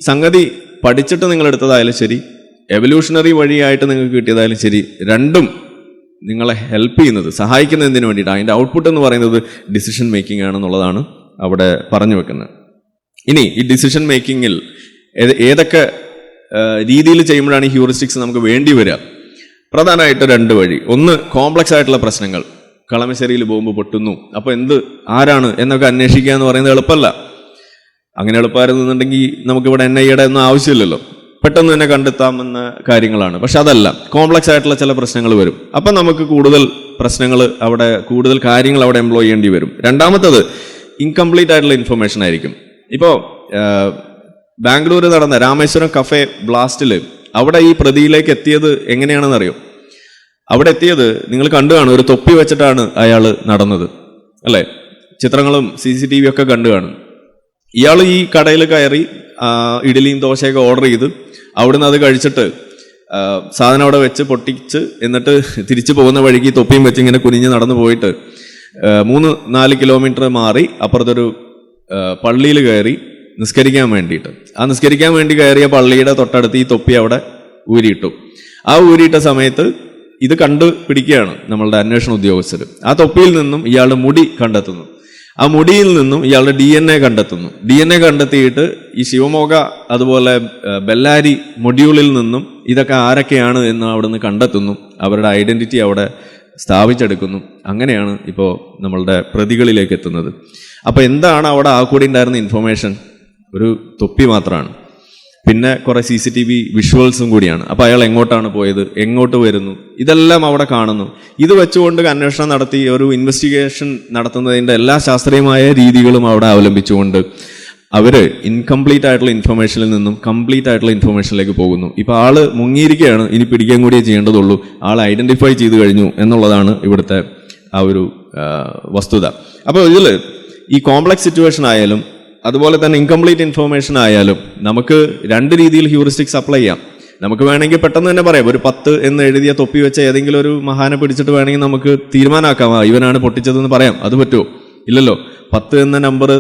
Speaker 1: സംഗതി പഠിച്ചിട്ട് നിങ്ങൾ എടുത്തതായാലും ശരി, എവല്യൂഷണറി വഴിയായിട്ട് നിങ്ങൾക്ക് കിട്ടിയതായാലും ശരി, രണ്ടും നിങ്ങളെ ഹെൽപ്പ് ചെയ്യുന്നത്, സഹായിക്കുന്നതിന് വേണ്ടിയിട്ട് അതിൻ്റെ ഔട്ട്പുട്ട് എന്ന് പറയുന്നത് ഡിസിഷൻ മേക്കിംഗ് ആണെന്നുള്ളതാണ് അവിടെ പറഞ്ഞു വെക്കുന്നത്. ഇനി ഈ ഡിസിഷൻ മേക്കിങ്ങിൽ ഏതൊക്കെ രീതിയിൽ ചെയ്യുമ്പോഴാണ് ഈ ഹ്യൂറിസ്റ്റിക്സ് നമുക്ക് വേണ്ടി വരിക? പ്രധാനമായിട്ട് 2 വഴി. ഒന്ന്, കോംപ്ലക്സ് ആയിട്ടുള്ള പ്രശ്നങ്ങൾ. കളമശ്ശേരിയിൽ ബോംബ് പൊട്ടുന്നു, അപ്പോൾ ആരാണ് എന്നൊക്കെ അന്വേഷിക്കുക എന്ന് പറയുന്നത് എളുപ്പമല്ല. അങ്ങനെ എളുപ്പമായിരുന്നുണ്ടെങ്കിൽ നമുക്കിവിടെ NIA ഒന്നും ആവശ്യമില്ലല്ലോ, പെട്ടെന്ന് തന്നെ കണ്ടെത്താമെന്ന കാര്യങ്ങളാണ്. പക്ഷെ അതല്ല, കോംപ്ലക്സ് ആയിട്ടുള്ള ചില പ്രശ്നങ്ങൾ വരും. അപ്പം നമുക്ക് കൂടുതൽ പ്രശ്നങ്ങൾ അവിടെ, കൂടുതൽ കാര്യങ്ങൾ അവിടെ എംപ്ലോയ് ചെയ്യേണ്ടി വരും. രണ്ടാമത്തത്, ഇൻകംപ്ലീറ്റ് ആയിട്ടുള്ള ഇൻഫർമേഷൻ ആയിരിക്കും. ഇപ്പോൾ ബാംഗ്ലൂർ നടന്ന രാമേശ്വരം കഫേ ബ്ലാസ്റ്റിൽ അവിടെ ഈ പ്രതിയിലേക്ക് എത്തിയത് എങ്ങനെയാണെന്ന് അറിയോ? അവിടെ എത്തിയത് നിങ്ങൾ കണ്ടു കാണും, ഒരു തൊപ്പി വെച്ചിട്ടാണ് അയാൾ നടന്നത്. അല്ലേ? ചിത്രങ്ങളും CCTV ഒക്കെ കണ്ടു കാണും. ഇയാൾ ഈ കടയിൽ കയറി ഇഡ്ഡലിയും ദോശയൊക്കെ ഓർഡർ ചെയ്ത് അവിടുന്ന് അത് കഴിച്ചിട്ട് സാധനം അവിടെ വെച്ച് പൊട്ടിച്ച് എന്നിട്ട് തിരിച്ചു പോകുന്ന വഴിക്ക് തൊപ്പിയും വെച്ച് ഇങ്ങനെ കുനിഞ്ഞ് നടന്നു പോയിട്ട് 3-4 കിലോമീറ്റർ മാറി അപ്പുറത്തൊരു പള്ളിയിൽ കയറി നിസ്കരിക്കാൻ വേണ്ടിയിട്ട്. ആ നിസ്കരിക്കാൻ വേണ്ടി കയറിയ പള്ളിയുടെ തൊട്ടടുത്ത് ഈ തൊപ്പി അവിടെ ഊരിയിട്ടു. ആ ഊരിയിട്ട സമയത്ത് ഇത് കണ്ടുപിടിക്കുകയാണ് നമ്മളുടെ അന്വേഷണ ഉദ്യോഗസ്ഥർ. ആ തൊപ്പിയിൽ നിന്നും ഇയാളുടെ മുടി കണ്ടെത്തുന്നു. ആ മുടിയിൽ നിന്നും ഇയാളുടെ DNA കണ്ടെത്തുന്നു. DNA കണ്ടെത്തിയിട്ട് ഈ ശിവമോഗ അതുപോലെ ബെല്ലാരി മൊഡ്യൂളിൽ നിന്നും ഇതൊക്കെ ആരൊക്കെയാണ് എന്ന് അവിടുന്ന് കണ്ടെത്തുന്നു. അവരുടെ ഐഡന്റിറ്റി അവിടെ സ്ഥാപിച്ചെടുക്കുന്നു. അങ്ങനെയാണ് ഇപ്പോൾ നമ്മളുടെ പ്രതികളിലേക്ക് എത്തുന്നത്. അപ്പോൾ എന്താണ് അവിടെ ആ കൂടി ഉണ്ടായിരുന്ന ഇൻഫർമേഷൻ? ഒരു തൊപ്പി മാത്രമാണ്. പിന്നെ കുറെ CCTV വിഷ്വൽസും കൂടിയാണ്. അപ്പോൾ അയാൾ എങ്ങോട്ടാണ് പോയത്, എങ്ങോട്ട് വരുന്നു, ഇതെല്ലാം അവിടെ കാണുന്നു. ഇത് വെച്ചുകൊണ്ട് അന്വേഷണം നടത്തി ഒരു ഇൻവെസ്റ്റിഗേഷൻ നടത്തുന്നതിൻ്റെ എല്ലാ ശാസ്ത്രീയമായ രീതികളും അവിടെ അവലംബിച്ചുകൊണ്ട് അവര് ഇൻകംപ്ലീറ്റ് ആയിട്ടുള്ള ഇൻഫർമേഷനിൽ നിന്നും കംപ്ലീറ്റ് ആയിട്ടുള്ള ഇൻഫർമേഷനിലേക്ക് പോകുന്നു. ഇപ്പൊ ആള് മുങ്ങിയിരിക്കുകയാണ്, ഇനി പിടിക്കാൻ കൂടിയേ ചെയ്യേണ്ടതുള്ളൂ. ആൾ ഐഡന്റിഫൈ ചെയ്ത് കഴിഞ്ഞു എന്നുള്ളതാണ് ഇവിടുത്തെ ആ ഒരു വസ്തുത. അപ്പോൾ ഇതിൽ ഈ കോംപ്ലക്സ് സിറ്റുവേഷൻ ആയാലും അതുപോലെ തന്നെ ഇൻകംപ്ലീറ്റ് ഇൻഫർമേഷൻ ആയാലും നമുക്ക് രണ്ട് രീതിയിൽ ഹ്യൂറിസ്റ്റിക്സ് അപ്ലൈ ചെയ്യാം. നമുക്ക് വേണമെങ്കിൽ പെട്ടെന്ന് തന്നെ പറയാം, ഒരു 10 എന്ന് എഴുതിയ തൊപ്പി വെച്ച ഏതെങ്കിലും ഒരു മഹാനെ പിടിച്ചിട്ട് വേണമെങ്കിൽ നമുക്ക് തീരുമാനമാക്കാം ഇവനാണ് പൊട്ടിച്ചതെന്ന് പറയാം. അത് പറ്റുമോ? ഇല്ലല്ലോ. 10 എന്ന നമ്പർ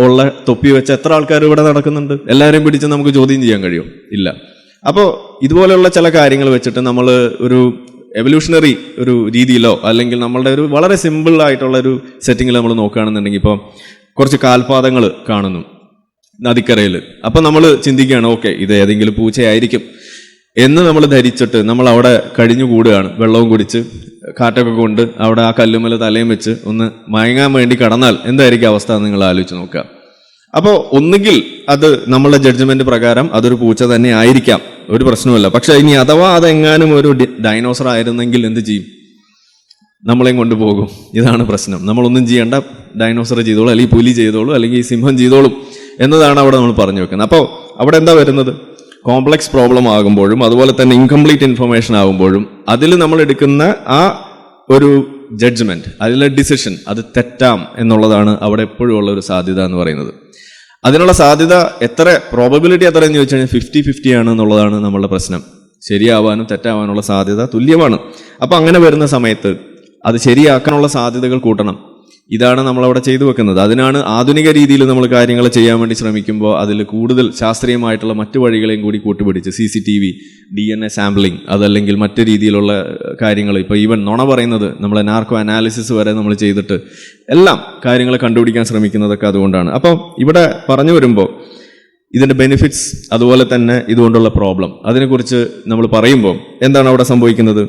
Speaker 1: ഉള്ള തൊപ്പി വെച്ച എത്ര ആൾക്കാർ ഇവിടെ നടക്കുന്നുണ്ട്? എല്ലാവരെയും പിടിച്ച് നമുക്ക് ചോദ്യം ചെയ്യാൻ കഴിയും? ഇല്ല. അപ്പോൾ ഇതുപോലെയുള്ള ചില കാര്യങ്ങൾ വെച്ചിട്ട് നമ്മൾ ഒരു എവല്യൂഷണറി ഒരു രീതിയിലോ അല്ലെങ്കിൽ നമ്മളുടെ ഒരു വളരെ സിമ്പിൾ ആയിട്ടുള്ള ഒരു സെറ്റിങ്ങിൽ നമ്മൾ നോക്കുകയാണെന്നുണ്ടെങ്കിൽ, ഇപ്പോൾ കുറച്ച് കാൽപാദങ്ങൾ കാണുന്നു നദിക്കരയിൽ. അപ്പം നമ്മൾ ചിന്തിക്കുകയാണ്, ഓക്കെ ഇത് ഏതെങ്കിലും പൂച്ചയായിരിക്കും എന്ന് നമ്മൾ ധരിച്ചിട്ട് നമ്മൾ അവിടെ കഴിഞ്ഞുകൂടുകയാണ്. വെള്ളവും കുടിച്ച് കാറ്റൊക്കെ കൊണ്ട് അവിടെ ആ കല്ലുമല തലയും വെച്ച് ഒന്ന് മയങ്ങാൻ വേണ്ടി കടന്നാൽ എന്തായിരിക്കും അവസ്ഥ നിങ്ങൾ ആലോചിച്ച് നോക്കുക. അപ്പോൾ ഒന്നുകിൽ അത് നമ്മളുടെ ജഡ്ജ്മെന്റ് പ്രകാരം അതൊരു പൂച്ച തന്നെ ആയിരിക്കാം, ഒരു പ്രശ്നമല്ല. പക്ഷെ ഇനി അഥവാ അതെങ്ങാനും ഒരു ഡൈനോസർ ആയിരുന്നെങ്കിൽ എന്ത് ചെയ്യും? നമ്മളെയും കൊണ്ടുപോകും. ഇതാണ് പ്രശ്നം. നമ്മളൊന്നും ചെയ്യേണ്ട, ഡൈനോസർ ചെയ്തോളൂ, അല്ലെങ്കിൽ പുലി ചെയ്തോളൂ, അല്ലെങ്കിൽ സിംഹം ചെയ്തോളും എന്നതാണ് അവിടെ നമ്മൾ പറഞ്ഞു വെക്കുന്നത്. അപ്പോൾ അവിടെ എന്താ വരുന്നത്? കോംപ്ലക്സ് പ്രോബ്ലം ആകുമ്പോഴും അതുപോലെ തന്നെ ഇൻകംപ്ലീറ്റ് ഇൻഫർമേഷൻ ആകുമ്പോഴും അതിൽ നമ്മൾ എടുക്കുന്ന ആ ഒരു ജഡ്ജ്മെന്റ്, അതിലെ ഡിസിഷൻ അത് തെറ്റാം എന്നുള്ളതാണ് അവിടെ എപ്പോഴും ഉള്ള ഒരു സാധ്യത എന്ന് പറയുന്നത്. അതിനുള്ള സാധ്യത എത്ര, പ്രോബബിലിറ്റി എത്ര എന്ന് ചോദിച്ചു കഴിഞ്ഞാൽ 50-50 ആണ് എന്നുള്ളതാണ് നമ്മളുടെ പ്രശ്നം. ശരിയാവാനും തെറ്റാവാനുള്ള സാധ്യത തുല്യമാണ്. അപ്പം അങ്ങനെ വരുന്ന സമയത്ത് അത് ശരിയാക്കാനുള്ള സാധ്യതകൾ കൂട്ടണം. ഇതാണ് നമ്മളവിടെ ചെയ്തു വെക്കുന്നത്. അതിനാണ് ആധുനിക രീതിയിൽ നമ്മൾ കാര്യങ്ങൾ ചെയ്യാൻ വേണ്ടി ശ്രമിക്കുമ്പോൾ അതിൽ കൂടുതൽ ശാസ്ത്രീയമായിട്ടുള്ള മറ്റു വഴികളെയും കൂടി കൂട്ടുപിടിച്ച് CCTV, DNA സാമ്പിളിങ്, അതല്ലെങ്കിൽ മറ്റു രീതിയിലുള്ള കാര്യങ്ങൾ, ഇപ്പോൾ ഈവൻ നുണ പറയുന്നത്, നമ്മളെ നാർക്കോ അനാലിസിസ് വരെ നമ്മൾ ചെയ്തിട്ട് എല്ലാം കാര്യങ്ങൾ കണ്ടുപിടിക്കാൻ ശ്രമിക്കുന്നതൊക്കെ അതുകൊണ്ടാണ്. അപ്പോൾ ഇവിടെ പറഞ്ഞു വരുമ്പോൾ ഇതിൻ്റെ ബെനിഫിറ്റ്സ് അതുപോലെ തന്നെ ഇതുകൊണ്ടുള്ള പ്രോബ്ലം അതിനെക്കുറിച്ച് നമ്മൾ പറയുമ്പോൾ എന്താണ് അവിടെ സംഭവിക്കുന്നത്?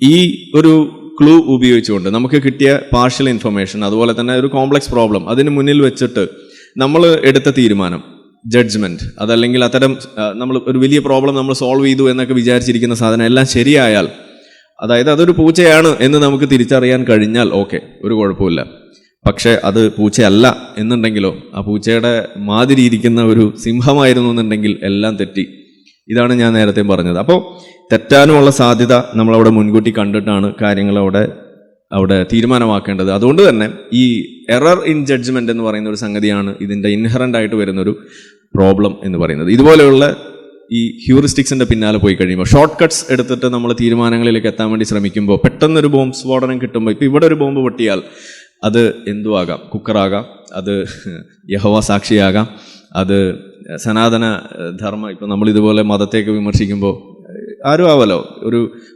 Speaker 1: ഈ ഒരു ക്ലൂ ഉപയോഗിച്ചുകൊണ്ട് നമുക്ക് കിട്ടിയ പാർഷ്യൽ ഇൻഫർമേഷൻ അതുപോലെ തന്നെ ഒരു കോംപ്ലക്സ് പ്രോബ്ലം അതിന് മുന്നിൽ വെച്ചിട്ട് നമ്മൾ എടുത്ത തീരുമാനം, ജഡ്ജ്മെന്റ്, അതല്ലെങ്കിൽ അത്തരം നമ്മൾ ഒരു വലിയ പ്രോബ്ലം നമ്മൾ സോൾവ് ചെയ്തു എന്നൊക്കെ വിചാരിച്ചിരിക്കുന്ന സാധനം എല്ലാം ശരിയായാൽ, അതായത് അതൊരു പൂച്ചയാണ് എന്ന് നമുക്ക് തിരിച്ചറിയാൻ കഴിഞ്ഞാൽ ഓക്കെ, ഒരു കുഴപ്പമില്ല. പക്ഷെ അത് പൂച്ചയല്ല എന്നുണ്ടെങ്കിലോ, ആ പൂച്ചയുടെ മാതിരി ഇരിക്കുന്ന ഒരു സിംഹമായിരുന്നു എന്നുണ്ടെങ്കിൽ എല്ലാം തെറ്റി. ഇതാണ് ഞാൻ നേരത്തെ പറഞ്ഞത്. അപ്പോൾ തെറ്റാനുമുള്ള സാധ്യത നമ്മളവിടെ മുൻകൂട്ടി കണ്ടിട്ടാണ് കാര്യങ്ങൾ അവിടെ തീരുമാനമാക്കേണ്ടത്. അതുകൊണ്ട് തന്നെ ഈ എറർ ഇൻ ജഡ്ജ്മെന്റ് എന്ന് പറയുന്ന ഒരു സംഗതിയാണ് ഇതിൻ്റെ ഇൻഹറൻ്റ് ആയിട്ട് വരുന്നൊരു പ്രോബ്ലം എന്ന് പറയുന്നത്. ഇതുപോലെയുള്ള ഈ ഹ്യൂറിസ്റ്റിക്സിന്റെ പിന്നാലെ പോയി കഴിയുമ്പോൾ, ഷോർട്ട് കട്ട്സ് എടുത്തിട്ട് നമ്മൾ തീരുമാനങ്ങളിലേക്ക് എത്താൻ വേണ്ടി ശ്രമിക്കുമ്പോൾ, പെട്ടെന്നൊരു ബോംബ് സ്ഫോടനം കിട്ടുമ്പോൾ, ഇപ്പോൾ ഇവിടെ ഒരു ബോംബ് പൊട്ടിയാൽ അത് എന്തുവാകാം, കുക്കറാകാം, അത് യഹോവ സാക്ഷിയാകാം, അത് സനാതന ധർമ്മം, ഇപ്പം നമ്മൾ ഇതുപോലെ മതത്തേക്ക് വിമർശിക്കുമ്പോൾ ആരും ആവല്ലോ,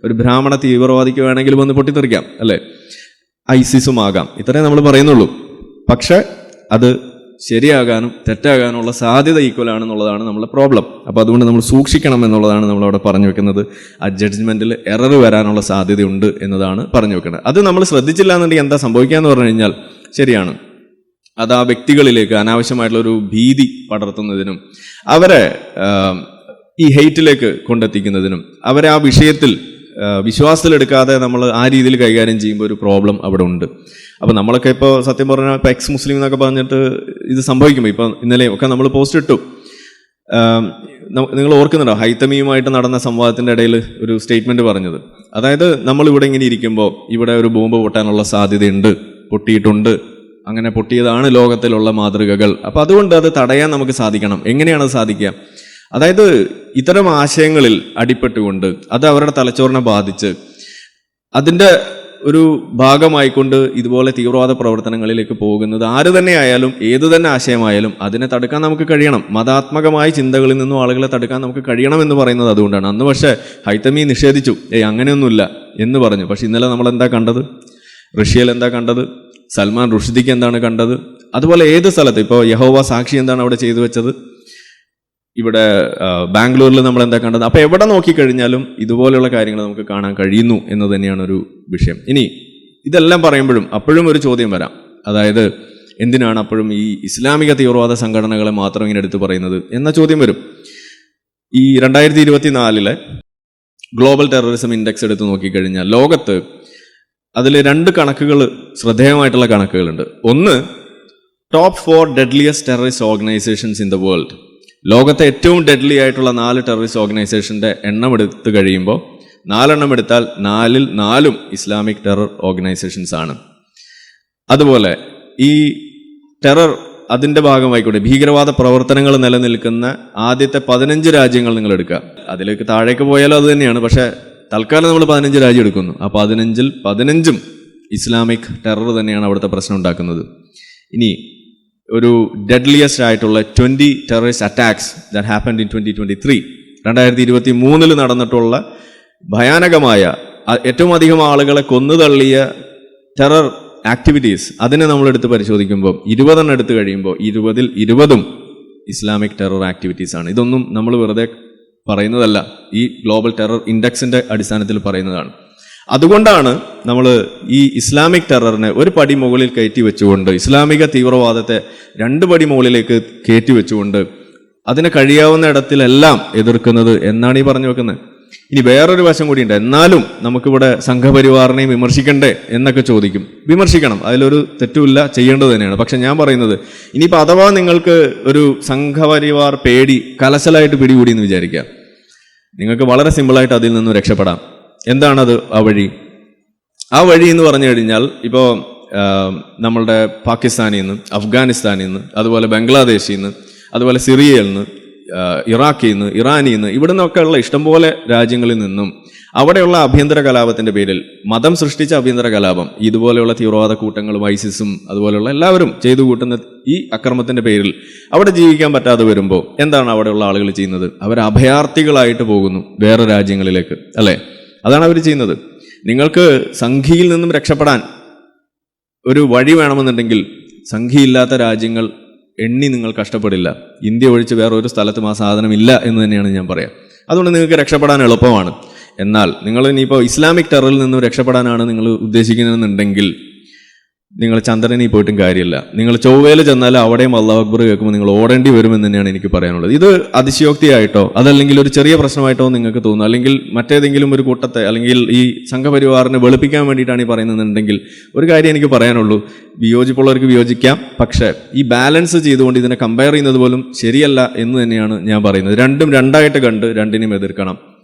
Speaker 1: ഒരു ബ്രാഹ്മണ തീവ്രവാദിക്ക് വേണമെങ്കിൽ വന്ന് പൊട്ടിത്തെറിക്കാം, അല്ലേ? ഐസിസും ആകാം. ഇത്രയും നമ്മൾ പറയുന്നുള്ളൂ. പക്ഷെ അത് ശരിയാകാനും തെറ്റാകാനുള്ള സാധ്യത ഈക്വൽ ആണെന്നുള്ളതാണ് നമ്മളെ പ്രോബ്ലം. അപ്പോൾ അതുകൊണ്ട് നമ്മൾ സൂക്ഷിക്കണം എന്നുള്ളതാണ് നമ്മളവിടെ പറഞ്ഞു വെക്കുന്നത്. ആ ജഡ്ജ്മെന്റിൽ എറർ വരാനുള്ള സാധ്യതയുണ്ട് എന്നതാണ് പറഞ്ഞു വെക്കുന്നത്. അത് നമ്മൾ ശ്രദ്ധിച്ചില്ല എന്നുണ്ടെങ്കിൽ എന്താ സംഭവിക്കാന്ന് പറഞ്ഞു കഴിഞ്ഞാൽ, ശരിയാണ്, അത് ആ വ്യക്തികളിലേക്ക് അനാവശ്യമായിട്ടുള്ളൊരു ഭീതി പടർത്തുന്നതിനും അവരെ ഈ ഹെയ്റ്റിലേക്ക് കൊണ്ടെത്തിക്കുന്നതിനും അവരെ ആ വിഷയത്തിൽ വിശ്വാസത്തിലെടുക്കാതെ നമ്മൾ ആ രീതിയിൽ കൈകാര്യം ചെയ്യുമ്പോൾ ഒരു പ്രോബ്ലം അവിടെ ഉണ്ട്. അപ്പോൾ നമ്മളൊക്കെ ഇപ്പോൾ സത്യം പറഞ്ഞാൽ ഇപ്പോൾ എക്സ് മുസ്ലിം എന്നൊക്കെ പറഞ്ഞിട്ട് ഇത് സംഭവിക്കുമ്പോൾ, ഇപ്പോൾ ഇന്നലെയും ഒക്കെ നമ്മൾ പോസ്റ്റ് ഇട്ടു. നിങ്ങൾ ഓർക്കുന്നുണ്ടോ ഹൈത്തമിയുമായിട്ട് നടന്ന സംവാദത്തിൻ്റെ ഇടയിൽ ഒരു സ്റ്റേറ്റ്മെന്റ് പറഞ്ഞത്? അതായത് നമ്മൾ ഇവിടെ ഇങ്ങനെ ഇരിക്കുമ്പോൾ ഇവിടെ ഒരു ബോംബ് പൊട്ടാനുള്ള സാധ്യതയുണ്ട് പൊട്ടിയിട്ടുണ്ട്, അങ്ങനെ പൊട്ടിയതാണ് ലോകത്തിലുള്ള മാതൃകകൾ. അപ്പം അതുകൊണ്ട് അത് തടയാൻ നമുക്ക് സാധിക്കണം. എങ്ങനെയാണ് അത് സാധിക്കുക? അതായത് ഇത്തരം ആശയങ്ങളിൽ അടിപ്പെട്ടുകൊണ്ട് അത് അവരുടെ തലച്ചോറിനെ ബാധിച്ച് അതിൻ്റെ ഒരു ഭാഗമായിക്കൊണ്ട് ഇതുപോലെ തീവ്രവാദ പ്രവർത്തനങ്ങളിലേക്ക് പോകുന്നത് ആര് തന്നെ ആയാലും ഏതു തന്നെ ആശയമായാലും അതിനെ തടുക്കാൻ നമുക്ക് കഴിയണം. മതാത്മകമായ ചിന്തകളിൽ നിന്നും ആളുകളെ തടുക്കാൻ നമുക്ക് കഴിയണം എന്ന് പറയുന്നത് അതുകൊണ്ടാണ്. അന്ന് പക്ഷേ ഹൈതമി നിഷേധിച്ചു, അങ്ങനെയൊന്നുമില്ല എന്ന് പറഞ്ഞു. പക്ഷെ ഇന്നലെ നമ്മൾ എന്താ കണ്ടത്? റഷ്യയിൽ എന്താ കണ്ടത്? സൽമാൻ റുഷ്ദിക്ക് എന്താണ് കണ്ടത്? അതുപോലെ ഏത് സ്ഥലത്ത് ഇപ്പോൾ യഹോവ സാക്ഷി എന്താണ് അവിടെ ചെയ്തു വെച്ചത്? ഇവിടെ ബാംഗ്ലൂരിൽ നമ്മൾ എന്താ കണ്ടത്? അപ്പോൾ എവിടെ നോക്കിക്കഴിഞ്ഞാലും ഇതുപോലെയുള്ള കാര്യങ്ങൾ നമുക്ക് കാണാൻ കഴിയുന്നു എന്ന് തന്നെയാണ് ഒരു വിഷയം. ഇനി ഇതെല്ലാം പറയുമ്പോഴും അപ്പോഴും ഒരു ചോദ്യം വരാം. അതായത് എന്തിനാണ് അപ്പോഴും ഈ ഇസ്ലാമിക തീവ്രവാദ സംഘടനകളെ മാത്രം ഇങ്ങനെ എടുത്തു പറയുന്നത് എന്ന ചോദ്യം വരും. ഈ 2024 ഗ്ലോബൽ ടെററിസം ഇൻഡെക്സ് എടുത്ത് നോക്കിക്കഴിഞ്ഞാൽ ലോകത്ത് അതിൽ 2 കണക്കുകൾ, ശ്രദ്ധേയമായിട്ടുള്ള കണക്കുകളുണ്ട്. ഒന്ന്, top 4 deadliest terrorist organisations in the world. ലോകത്തെ ഏറ്റവും ഡെഡ്ലി ആയിട്ടുള്ള 4 ടെററിസ്റ്റ് ഓർഗനൈസേഷൻ്റെ എണ്ണം എടുത്ത് കഴിയുമ്പോൾ 4 എണ്ണം എടുത്താൽ 4-ൽ 4 ഇസ്ലാമിക് ടെറർ ഓർഗനൈസേഷൻസ് ആണ്. അതുപോലെ ഈ ടെറർ അതിൻ്റെ ഭാഗമായിക്കൂടെ ഭീകരവാദ പ്രവർത്തനങ്ങൾ നിലനിൽക്കുന്ന ആദ്യത്തെ 15 രാജ്യങ്ങൾ നിങ്ങൾ എടുക്കുക. അതിലേക്ക് താഴേക്ക് പോയാലും അത് തന്നെയാണ്. പക്ഷേ തൽക്കാലം നമ്മൾ 15 രാജ്യം എടുക്കുന്നു. ആ 15-ൽ 15ഉം ഇസ്ലാമിക് ടെറർ തന്നെയാണ് അവിടുത്തെ പ്രശ്നം ഉണ്ടാക്കുന്നത്. ഇനി ഒരു ഡെഡ്ലിയസ്റ്റ് ആയിട്ടുള്ള 20 terrorist attacks that happened in 2023 2023 നടന്നിട്ടുള്ള ഭയാനകമായ ഏറ്റവും അധികം ആളുകളെ കൊന്നുതള്ളിയ ടെറർ ആക്ടിവിറ്റീസ് അതിനെ നമ്മളെടുത്ത് പരിശോധിക്കുമ്പോൾ 20 എണ്ണം എടുത്തു കഴിയുമ്പോൾ 20-ൽ 20ഉം ഇസ്ലാമിക് ടെറർ ആക്ടിവിറ്റീസ് ആണ്. ഇതൊന്നും നമ്മൾ വെറുതെ പറയുന്നതല്ല, ഈ ഗ്ലോബൽ ടെറർ ഇൻഡെക്സിന്റെ അടിസ്ഥാനത്തിൽ പറയുന്നതാണ്. അതുകൊണ്ടാണ് നമ്മൾ ഈ ഇസ്ലാമിക് ടെററിനെ ഒരു പടി മുകളിൽ കയറ്റി വെച്ചുകൊണ്ട്, ഇസ്ലാമിക തീവ്രവാദത്തെ 2 പടി മുകളിലേക്ക് കയറ്റി വെച്ചുകൊണ്ട് അതിന് കഴിയാവുന്ന ഇടത്തിലെല്ലാം എതിർക്കുന്നത് എന്നാണ് ഈ പറഞ്ഞു വെക്കുന്നത്. ഇനി വേറൊരു വശം കൂടിയുണ്ട്. എന്നാലും നമുക്കിവിടെ സംഘപരിവാറിനെയും വിമർശിക്കണ്ടേ എന്നൊക്കെ ചോദിക്കും. വിമർശിക്കണം, അതിലൊരു തെറ്റുമില്ല, ചെയ്യേണ്ടത് തന്നെയാണ്. പക്ഷെ ഞാൻ പറയുന്നത്, ഇനിയിപ്പോൾ അഥവാ നിങ്ങൾക്ക് ഒരു സംഘപരിവാർ പേടി കലശലായിട്ട് പിടികൂടി എന്ന് വിചാരിക്കുക, നിങ്ങൾക്ക് വളരെ സിമ്പിളായിട്ട് അതിൽ നിന്നും രക്ഷപ്പെടാം. എന്താണത് ആ വഴി? ആ വഴി എന്ന് പറഞ്ഞു കഴിഞ്ഞാൽ ഇപ്പോൾ നമ്മളുടെ പാകിസ്ഥാനിൽ നിന്ന്, അഫ്ഗാനിസ്ഥാനിൽ നിന്ന്, അതുപോലെ ബംഗ്ലാദേശിൽ നിന്ന്, അതുപോലെ സിറിയയിൽ നിന്ന്, ഇറാഖിൽ നിന്ന്, ഇറാനിൽ നിന്ന്, ഇവിടെ നിന്നൊക്കെയുള്ള ഇഷ്ടംപോലെ രാജ്യങ്ങളിൽ നിന്നും അവിടെയുള്ള ആഭ്യന്തര കലാപത്തിന്റെ പേരിൽ, മതം സൃഷ്ടിച്ച ആഭ്യന്തര കലാപം, ഇതുപോലെയുള്ള തീവ്രവാദ കൂട്ടങ്ങളും ഐസിസും അതുപോലെയുള്ള എല്ലാവരും ചെയ്തു കൂട്ടുന്ന ഈ അക്രമത്തിന്റെ പേരിൽ അവിടെ ജീവിക്കാൻ പറ്റാതെ വരുമ്പോൾ എന്താണ് അവിടെയുള്ള ആളുകൾ ചെയ്യുന്നത്? അവർ അഭയാർത്ഥികളായിട്ട് പോകുന്നു വേറെ രാജ്യങ്ങളിലേക്ക്, അല്ലേ? അതാണ് അവർ ചെയ്യുന്നത്. നിങ്ങൾക്ക് സംഘിയിൽ നിന്നും രക്ഷപ്പെടാൻ ഒരു വഴി വേണമെന്നുണ്ടെങ്കിൽ സംഘിയില്ലാത്ത രാജ്യങ്ങൾ എണ്ണി നിങ്ങൾ കഷ്ടപ്പെടില്ല. ഇന്ത്യ ഒഴിച്ച് വേറെ ഒരു സ്ഥലത്തും ആ സാധനം ഇല്ല എന്ന് തന്നെയാണ് ഞാൻ പറയാം. അതുകൊണ്ട് നിങ്ങൾക്ക് രക്ഷപ്പെടാൻ എളുപ്പമാണ്. എന്നാൽ നിങ്ങൾ ഇനിയിപ്പോൾ ഇസ്ലാമിക് ടെററിൽ നിന്നും രക്ഷപ്പെടാനാണ് നിങ്ങൾ ഉദ്ദേശിക്കുന്നതെന്നുണ്ടെങ്കിൽ നിങ്ങൾ ചന്ദ്രനിൽ പോയിട്ടും കാര്യമില്ല. നിങ്ങൾ ചൊവ്വയിൽ ചെന്നാൽ അവിടെയും അല്ലാഹു അക്ബർ കേൾക്കുമ്പോൾ നിങ്ങൾ ഓടേണ്ടി വരുമെന്ന് തന്നെയാണ് എനിക്ക് പറയാനുള്ളത്. ഇത് അതിശയോക്തിയായിട്ടോ അതല്ലെങ്കിൽ ഒരു ചെറിയ പ്രശ്നമായിട്ടോ നിങ്ങൾക്ക് തോന്നുന്നു, അല്ലെങ്കിൽ മറ്റേതെങ്കിലും ഒരു കൂട്ടത്തെ അല്ലെങ്കിൽ ഈ സംഘപരിവാറിനെ വെളുപ്പിക്കാൻ വേണ്ടിയിട്ടാണ് ഈ പറയുന്നതെന്നുണ്ടെങ്കിൽ ഒരു കാര്യം എനിക്ക് പറയാനുള്ളൂ, വിയോജിപ്പുള്ളവർക്ക് വിയോജിക്കാം. പക്ഷേ ഈ ബാലൻസ് ചെയ്തുകൊണ്ട് ഇതിനെ കമ്പയർ ചെയ്യുന്നത് പോലും ശരിയല്ല എന്ന് തന്നെയാണ് ഞാൻ പറയുന്നത്. രണ്ടും രണ്ടായിട്ട് കണ്ട് രണ്ടിനെയും എതിർക്കണം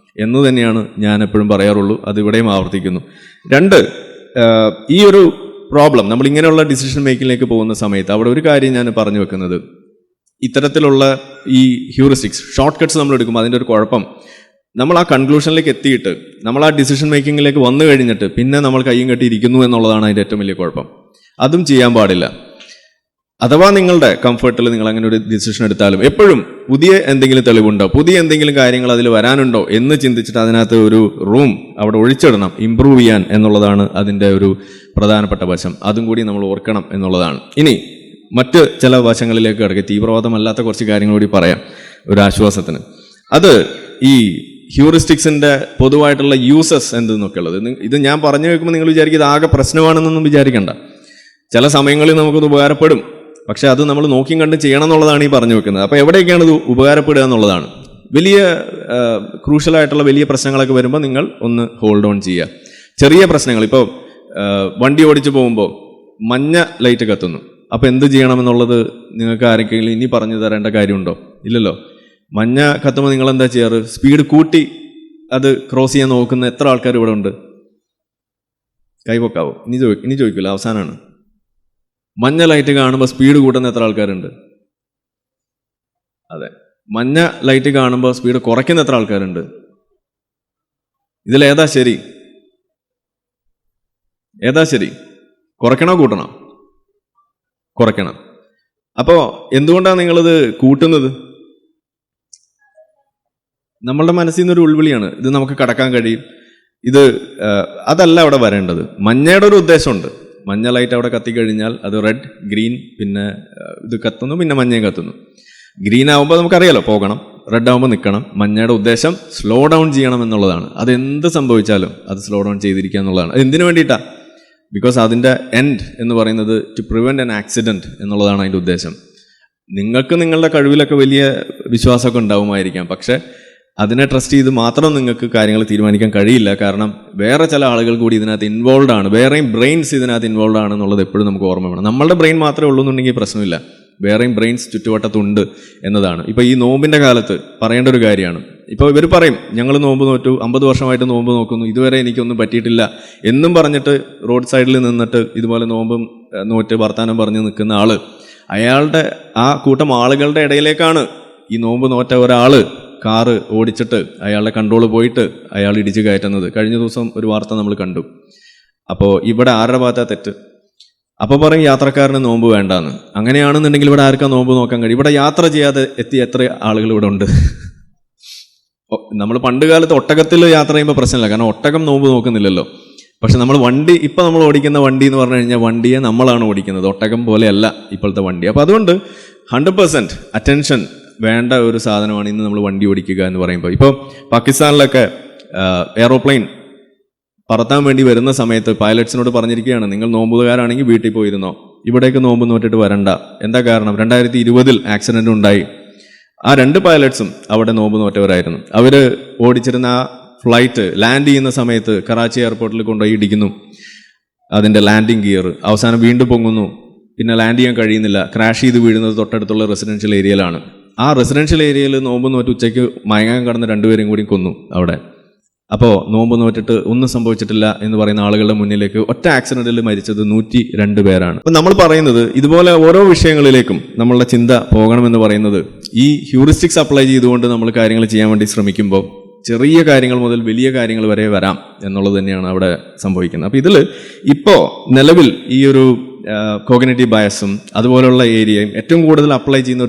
Speaker 1: എന്ന് തന്നെയാണ് ഞാൻ എപ്പോഴും പറയാറുള്ളൂ. അതിവിടെയും ആവർത്തിക്കുന്നു. ഈ ഒരു പ്രോബ്ലം, നമ്മൾ ഇങ്ങനെയുള്ള ഡിസിഷൻ മേക്കിങ്ങിലേക്ക് പോകുന്ന സമയത്ത് അവിടെ ഒരു കാര്യം ഞാൻ പറഞ്ഞു വെക്കുന്നത്, ഇത്തരത്തിലുള്ള ഈ ഹ്യൂറിസ്റ്റിക്സ്, ഷോർട്ട് കട്ട്സ് നമ്മൾ എടുക്കുമ്പോൾ അതിൻ്റെ ഒരു കുഴപ്പം, നമ്മൾ ആ കൺക്ലൂഷനിലേക്ക് എത്തിയിട്ട് നമ്മൾ ആ ഡിസിഷൻ മേക്കിങ്ങിലേക്ക് വന്നു കഴിഞ്ഞിട്ട് പിന്നെ നമ്മൾ കയ്യും കെട്ടിയിരിക്കുന്നു എന്നുള്ളതാണ് അതിൻ്റെ ഏറ്റവും വലിയ കുഴപ്പം. അതും ചെയ്യാൻ പാടില്ല. അഥവാ നിങ്ങളുടെ കംഫർട്ടിൽ നിങ്ങൾ അങ്ങനെ ഒരു ഡിസിഷൻ എടുത്താലും എപ്പോഴും പുതിയ എന്തെങ്കിലും തെളിവുണ്ടോ, പുതിയ എന്തെങ്കിലും കാര്യങ്ങൾ അതിൽ വരാനുണ്ടോ എന്ന് ചിന്തിച്ചിട്ട് അതിനകത്ത് ഒരു റൂം അവിടെ ഒഴിച്ചിടണം, ഇമ്പ്രൂവ് ചെയ്യാൻ എന്നുള്ളതാണ് അതിൻ്റെ ഒരു പ്രധാനപ്പെട്ട വശം. അതും കൂടി നമ്മൾ ഓർക്കണം എന്നുള്ളതാണ്. ഇനി മറ്റ് ചില വശങ്ങളിലേക്ക് കിടക്കുക, തീവ്രവാദമല്ലാത്ത കുറച്ച് കാര്യങ്ങൾ കൂടി പറയാം ഒരു ആശ്വാസത്തിന്. അത് ഈ ഹ്യൂറിസ്റ്റിക്സിൻ്റെ പൊതുവായിട്ടുള്ള യൂസസ് എന്തെന്നൊക്കെ ഉള്ളത്. ഇത് ഞാൻ പറഞ്ഞു കേൾക്കുമ്പോൾ നിങ്ങൾ വിചാരിക്കും ഇത് ആകെ പ്രശ്നമാണെന്നൊന്നും വിചാരിക്കണ്ട. ചില സമയങ്ങളിൽ നമുക്കത് ഉപകാരപ്പെടും. പക്ഷെ അത് നമ്മൾ നോക്കിയും കണ്ടും ചെയ്യണം എന്നുള്ളതാണ് ഈ പറഞ്ഞു വെക്കുന്നത്. അപ്പോൾ എവിടെയൊക്കെയാണ് ഇത് ഉപകാരപ്പെടുക എന്നുള്ളതാണ്. വലിയ ക്രൂഷ്യലായിട്ടുള്ള വലിയ പ്രശ്നങ്ങളൊക്കെ വരുമ്പോൾ നിങ്ങൾ ഒന്ന് ഹോൾഡ് ഓൺ ചെയ്യുക. ചെറിയ പ്രശ്നങ്ങൾ, ഇപ്പോൾ വണ്ടി ഓടിച്ചു പോകുമ്പോൾ മഞ്ഞ ലൈറ്റ് കത്തുന്നു, അപ്പോൾ എന്ത് ചെയ്യണമെന്നുള്ളത് നിങ്ങൾക്ക് ആരെങ്കിലും ഇനി പറഞ്ഞു തരേണ്ട കാര്യമുണ്ടോ? ഇല്ലല്ലോ. മഞ്ഞ കത്തുമ്പോൾ നിങ്ങൾ എന്താ ചെയ്യാറ്? സ്പീഡ് കൂട്ടി അത് ക്രോസ് ചെയ്യാൻ നോക്കുന്ന എത്ര ആൾക്കാർ ഇവിടെ ഉണ്ട്? കൈവക്കാവോ? ഇനി ചോദിക്കില്ല, അവസാനമാണ്. മഞ്ഞ ലൈറ്റ് കാണുമ്പോൾ സ്പീഡ് കൂട്ടുന്ന എത്ര ആൾക്കാരുണ്ട്? അതെ. മഞ്ഞ ലൈറ്റ് കാണുമ്പോൾ സ്പീഡ് കുറയ്ക്കുന്ന എത്ര ആൾക്കാരുണ്ട്? ഇതിലേതാ ശരി? ഏതാ ശരി? കുറയ്ക്കണോ കൂട്ടണോ? കുറയ്ക്കണം. അപ്പോൾ എന്തുകൊണ്ടാണ് നിങ്ങളിത് കൂട്ടുന്നത്? നമ്മളുടെ മനസ്സിൽ നിന്നൊരു ഉൾവിളിയാണ്, ഇത് നമുക്ക് കടക്കാൻ കഴിയും, ഇത് അതല്ല അവിടെ വരേണ്ടത്. മഞ്ഞയുടെ ഒരു ഉദ്ദേശമുണ്ട്. മഞ്ഞ ലൈറ്റ് അവിടെ കത്തിക്കഴിഞ്ഞാൽ അത് റെഡ്, ഗ്രീൻ, പിന്നെ ഇത് കത്തുന്നു, പിന്നെ മഞ്ഞയും കത്തുന്നു. ഗ്രീൻ ആകുമ്പോൾ നമുക്കറിയാലോ പോകണം, റെഡ് ആകുമ്പോൾ നിൽക്കണം. മഞ്ഞയുടെ ഉദ്ദേശം സ്ലോ ഡൗൺ ചെയ്യണം എന്നുള്ളതാണ്. അതെന്ത് സംഭവിച്ചാലും അത് സ്ലോ ഡൗൺ ചെയ്തിരിക്കുക എന്നുള്ളതാണ്. അത് എന്തിനു വേണ്ടിയിട്ടാണ്? ബിക്കോസ് അതിൻ്റെ എൻഡ് എന്ന് പറയുന്നത് ടു പ്രിവെൻറ്റ് ആൻ ആക്സിഡൻറ്റ് എന്നുള്ളതാണ് അതിൻ്റെ ഉദ്ദേശം. നിങ്ങൾക്ക് നിങ്ങളുടെ കഴിവിലൊക്കെ വലിയ വിശ്വാസമൊക്കെ ഉണ്ടാവുമായിരിക്കാം, പക്ഷേ അതിനെ ട്രസ്റ്റ് ചെയ്ത് മാത്രം നിങ്ങൾക്ക് കാര്യങ്ങൾ തീരുമാനിക്കാൻ കഴിയില്ല. കാരണം വേറെ ചില ആളുകൾ കൂടി ഇതിനകത്ത് ഇൻവോൾവ് ആണ്, വേറെയും ബ്രെയിൻസ് ഇതിനകത്ത് ഇൻവോൾവ് ആണെന്നുള്ളത് എപ്പോഴും നമുക്ക് ഓർമ്മ വേണം. നമ്മളുടെ ബ്രെയിൻ മാത്രമേ ഉള്ളൂ എന്നുണ്ടെങ്കിൽ പ്രശ്നമില്ല, വേറെയും ബ്രെയിൻസ് ചുറ്റുവട്ടത്തുണ്ട് എന്നതാണ്. ഇപ്പോൾ ഈ നോമ്പിൻ്റെ കാലത്ത് പറയേണ്ട ഒരു കാര്യമാണ്. ഇപ്പോൾ ഇവർ പറയും ഞങ്ങൾ നോമ്പ് നോറ്റു, 50 വർഷമായിട്ട് നോമ്പ് നോക്കുന്നു, ഇതുവരെ എനിക്കൊന്നും പറ്റിയിട്ടില്ല എന്നും പറഞ്ഞിട്ട് റോഡ് സൈഡിൽ നിന്നിട്ട് ഇതുപോലെ നോമ്പും നോറ്റ് വർത്താനം പറഞ്ഞ് നിൽക്കുന്ന ആള്, അയാളുടെ ആ കൂട്ടം ആളുകളുടെ ഇടയിലേക്കാണ് ഈ നോമ്പ് നോറ്റ ഒരാൾ കാറ് ഓടിച്ചിട്ട് അയാളുടെ കൺട്രോൾ പോയിട്ട് അയാൾ ഇടിച്ചു കയറ്റുന്നത്. കഴിഞ്ഞ ദിവസം ഒരു വാർത്ത നമ്മൾ കണ്ടു. അപ്പോൾ ഇവിടെ ആരുടെ ഭാഗത്താ തെറ്റ്? അപ്പോൾ പറയും യാത്രക്കാരന് നോമ്പ് വേണ്ടാന്ന്. അങ്ങനെയാണെന്നുണ്ടെങ്കിൽ ഇവിടെ ആർക്കാ നോമ്പ് നോക്കാൻ കഴിയും? ഇവിടെ യാത്ര ചെയ്യാതെ എത്തിയ എത്ര ആളുകൾ ഇവിടെ ഉണ്ട്? നമ്മൾ പണ്ട് കാലത്ത് ഒട്ടകത്തിൽ യാത്ര ചെയ്യുമ്പോൾ പ്രശ്നമില്ല, കാരണം ഒട്ടകം നോമ്പ് നോക്കുന്നില്ലല്ലോ. പക്ഷെ നമ്മൾ വണ്ടി, ഇപ്പം നമ്മൾ ഓടിക്കുന്ന വണ്ടി എന്ന് പറഞ്ഞു കഴിഞ്ഞാൽ വണ്ടിയെ നമ്മളാണ് ഓടിക്കുന്നത്, ഒട്ടകം പോലെയല്ല ഇപ്പോഴത്തെ വണ്ടി. അപ്പോൾ അതുകൊണ്ട് 100% അറ്റൻഷൻ വേണ്ട ഒരു സാധനമാണ് ഇന്ന് നമ്മൾ വണ്ടി ഓടിക്കുക എന്ന് പറയുമ്പോൾ. ഇപ്പോൾ പാകിസ്ഥാനിലൊക്കെ എയറോപ്ലെയിൻ പറത്താൻ വേണ്ടി വരുന്ന സമയത്ത് പൈലറ്റ്സിനോട് പറഞ്ഞിരിക്കുകയാണ്, നിങ്ങൾ നോമ്പുകാരാണെങ്കിൽ വീട്ടിൽ പോയിരുന്നോ, ഇവിടേക്ക് നോമ്പ് നോറ്റിട്ട് വരണ്ട. എന്താ കാരണം? 2020 ആക്സിഡന്റ് ഉണ്ടായി. ആ 2 പൈലറ്റ്സും അവിടെ നോമ്പ് നോറ്റവരായിരുന്നു. അവർ ഓടിച്ചിരുന്ന ആ ഫ്ലൈറ്റ് ലാൻഡ് ചെയ്യുന്ന സമയത്ത് കറാച്ചി എയർപോർട്ടിൽ കൊണ്ടുപോയി ഇടിക്കുന്നു അതിൻ്റെ ലാൻഡിങ് ഗിയർ. അവസാനം വീണ്ടും പൊങ്ങുന്നു, പിന്നെ ലാൻഡ് ചെയ്യാൻ കഴിയുന്നില്ല, ക്രാഷ് ചെയ്ത് വീഴുന്നത് തൊട്ടടുത്തുള്ള റെസിഡൻഷ്യൽ ഏരിയയിലാണ്. ആ റെസിഡൻഷ്യൽ ഏരിയയിൽ നോമ്പ് നോറ്റ് ഉച്ചയ്ക്ക് മയങ്ങാൻ കടന്ന് 2 പേരും കൂടി കൊന്നു അവിടെ. അപ്പോൾ നോമ്പ് നോറ്റിട്ട് ഒന്നും സംഭവിച്ചിട്ടില്ല എന്ന് പറയുന്ന ആളുകളുടെ മുന്നിലേക്ക് ഒറ്റ ആക്സിഡന്റിൽ മരിച്ചത് 102 പേരാണ്. അപ്പം നമ്മൾ പറയുന്നത് ഇതുപോലെ ഓരോ വിഷയങ്ങളിലേക്കും നമ്മളുടെ ചിന്ത പോകണമെന്ന് പറയുന്നത് ഈ ഹ്യൂറിസ്റ്റിക്സ് അപ്ലൈ ചെയ്തുകൊണ്ട് നമ്മൾ കാര്യങ്ങൾ ചെയ്യാൻ വേണ്ടി ശ്രമിക്കുമ്പോൾ ചെറിയ കാര്യങ്ങൾ മുതൽ വലിയ കാര്യങ്ങൾ വരെ വരാം എന്നുള്ളത് തന്നെയാണ് അവിടെ സംഭവിക്കുന്നത്. അപ്പോൾ ഇതിൽ ഇപ്പോൾ നിലവിൽ ഈ ഒരു കോഗ്നിറ്റീവ് ബയസും അതുപോലുള്ള ഏരിയയും ഏറ്റവും കൂടുതൽ അപ്ലൈ ചെയ്യുന്ന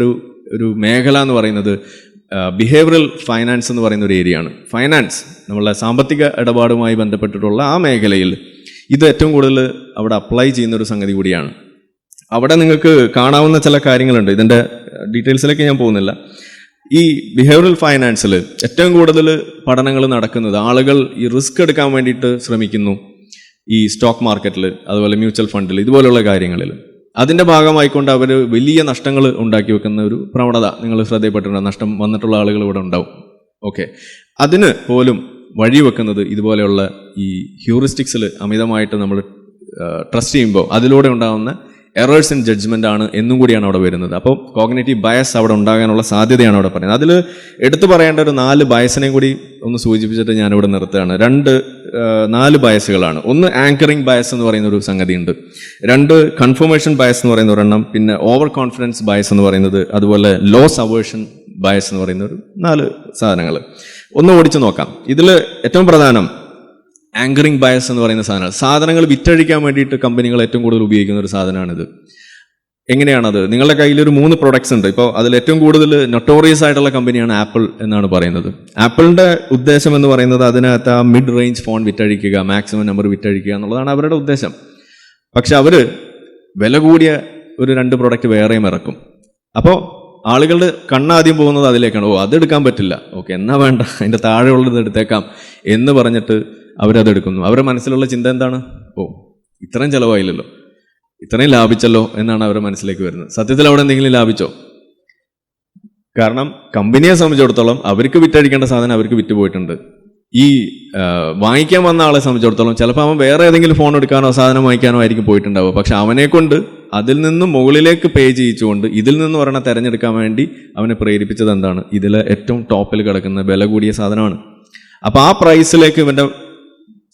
Speaker 1: ഒരു മേഖല എന്ന് പറയുന്നത് ബിഹേവിയറൽ ഫൈനാൻസ് എന്ന് പറയുന്ന ഒരു ഏരിയയാണ്. ഫൈനാൻസ്, നമ്മളുടെ സാമ്പത്തിക ഇടപാടുമായി ബന്ധപ്പെട്ടിട്ടുള്ള ആ മേഖലയിൽ ഇത് ഏറ്റവും കൂടുതൽ അവിടെ അപ്ലൈ ചെയ്യുന്ന ഒരു സംഗതി കൂടിയാണ്. അവിടെ നിങ്ങൾക്ക് കാണാവുന്ന ചില കാര്യങ്ങളുണ്ട്. ഇതിൻ്റെ ഡീറ്റെയിൽസിലേക്ക് ഞാൻ പോകുന്നില്ല. ഈ ബിഹേവിയറൽ ഫൈനാൻസിൽ ഏറ്റവും കൂടുതൽ പഠനങ്ങൾ നടക്കുന്നത് ആളുകൾ ഈ റിസ്ക് എടുക്കാൻ വേണ്ടിയിട്ട് ശ്രമിക്കുന്നു ഈ സ്റ്റോക്ക് മാർക്കറ്റിൽ, അതുപോലെ മ്യൂച്വൽ ഫണ്ടിൽ, ഇതുപോലുള്ള കാര്യങ്ങളിൽ. അതിൻ്റെ ഭാഗമായിക്കൊണ്ട് അവർ വലിയ നഷ്ടങ്ങൾ ഉണ്ടാക്കി വെക്കുന്ന ഒരു പ്രവണത നിങ്ങൾ ശ്രദ്ധയിൽപ്പെട്ടിട്ടുണ്ട്. നഷ്ടം വന്നിട്ടുള്ള ആളുകൾ ഇവിടെ ഉണ്ടാവും. ഓക്കെ, അതിന് പോലും വഴിവെക്കുന്നത് ഇതുപോലെയുള്ള ഈ ഹ്യൂറിസ്റ്റിക്സിൽ അമിതമായിട്ട് നമ്മൾ ട്രസ്റ്റ് ചെയ്യുമ്പോൾ അതിലൂടെ ഉണ്ടാകുന്ന എറേഴ്സ് ഇൻ ജഡ്ജ്മെൻ്റ് ആണ് എന്നും കൂടിയാണ് അവിടെ വരുന്നത്. അപ്പോൾ കോഗ്നിറ്റീവ് ബയസ് അവിടെ ഉണ്ടാകാനുള്ള സാധ്യതയാണ് അവിടെ പറയുന്നത്. അതിൽ എടുത്തു പറയേണ്ട ഒരു 4 ബയസിനെയും കൂടി ഒന്ന് സൂചിപ്പിച്ചിട്ട് ഞാനിവിടെ നിർത്തുകയാണ്. 4 ബയസുകളാണ്. ഒന്ന് ആങ്കറിങ് ബയസ് എന്ന് പറയുന്ന ഒരു സംഗതിയുണ്ട്, 2 കൺഫർമേഷൻ ബയസ് എന്ന് പറയുന്ന ഒരെണ്ണം, പിന്നെ ഓവർ കോൺഫിഡൻസ് ബയസ് എന്ന് പറയുന്നത്, അതുപോലെ ലോസ് അവേർഷൻ ബയസ് എന്ന് പറയുന്ന ഒരു 4 സാധനങ്ങൾ ഒന്ന് ഓടിച്ചു നോക്കാം. ഇതിൽ ഏറ്റവും പ്രധാനം ആങ്കറിങ് ബയസ് എന്ന് പറയുന്ന സാധനങ്ങൾ വിറ്റഴിക്കാൻ വേണ്ടിയിട്ട് കമ്പനികൾ ഏറ്റവും കൂടുതൽ ഉപയോഗിക്കുന്ന ഒരു സാധനമാണിത്. എങ്ങനെയാണത്? നിങ്ങളുടെ കയ്യിൽ ഒരു 3 പ്രൊഡക്ട്സ് ഉണ്ട്. ഇപ്പോൾ അതിൽ ഏറ്റവും കൂടുതൽ നൊട്ടോറിയസ് ആയിട്ടുള്ള കമ്പനിയാണ് ആപ്പിൾ എന്നാണ് പറയുന്നത്. ആപ്പിളിൻ്റെ ഉദ്ദേശം എന്ന് പറയുന്നത് അതിനകത്ത് ആ മിഡ് റേഞ്ച് ഫോൺ വിറ്റഴിക്കുക, മാക്സിമം നമ്പർ വിറ്റഴിക്കുക എന്നുള്ളതാണ് അവരുടെ ഉദ്ദേശം. പക്ഷെ അവർ വില കൂടിയ ഒരു 2 പ്രൊഡക്റ്റ് വേറെയും ഇറക്കും. അപ്പോൾ ആളുകളുടെ കണ്ണാദ്യം പോകുന്നത് അതിലേക്കാണ്. അതെടുക്കാൻ പറ്റില്ല, ഓക്കെ എന്നാ വേണ്ട, അതിൻ്റെ താഴെയുള്ളത് എടുത്തേക്കാം എന്ന് പറഞ്ഞിട്ട് അവരതെടുക്കുന്നു. അവരുടെ മനസ്സിലുള്ള ചിന്ത എന്താണ്? ഇത്രയും ചിലവായില്ലല്ലോ, ഇത്രയും ലാഭിച്ചല്ലോ എന്നാണ് അവരുടെ മനസ്സിലേക്ക് വരുന്നത്. സത്യത്തിൽ അവിടെ എന്തെങ്കിലും ലാഭിച്ചോ? കാരണം കമ്പനിയെ സംബന്ധിച്ചിടത്തോളം അവർക്ക് വിറ്റഴിക്കേണ്ട സാധനം അവർക്ക് വിറ്റുപോയിട്ടുണ്ട്. ഈ വാങ്ങിക്കാൻ വന്ന ആളെ സംബന്ധിച്ചിടത്തോളം ചിലപ്പോൾ അവൻ വേറെ ഏതെങ്കിലും ഫോൺ എടുക്കാനോ സാധനം വാങ്ങിക്കാനോ ആയിരിക്കും പോയിട്ടുണ്ടാവുക. പക്ഷെ അവനെ കൊണ്ട് അതിൽ നിന്നും മുകളിലേക്ക് പേ ചെയ്യിച്ചുകൊണ്ട് ഇതിൽ നിന്ന് ഒരെണ്ണം തിരഞ്ഞെടുക്കാൻ വേണ്ടി അവനെ പ്രേരിപ്പിച്ചത് എന്താണ്? ഇതിലെ ഏറ്റവും ടോപ്പിൽ കിടക്കുന്ന വില കൂടിയ സാധനമാണ്. അപ്പോൾ ആ പ്രൈസിലേക്ക് ഇവൻ്റെ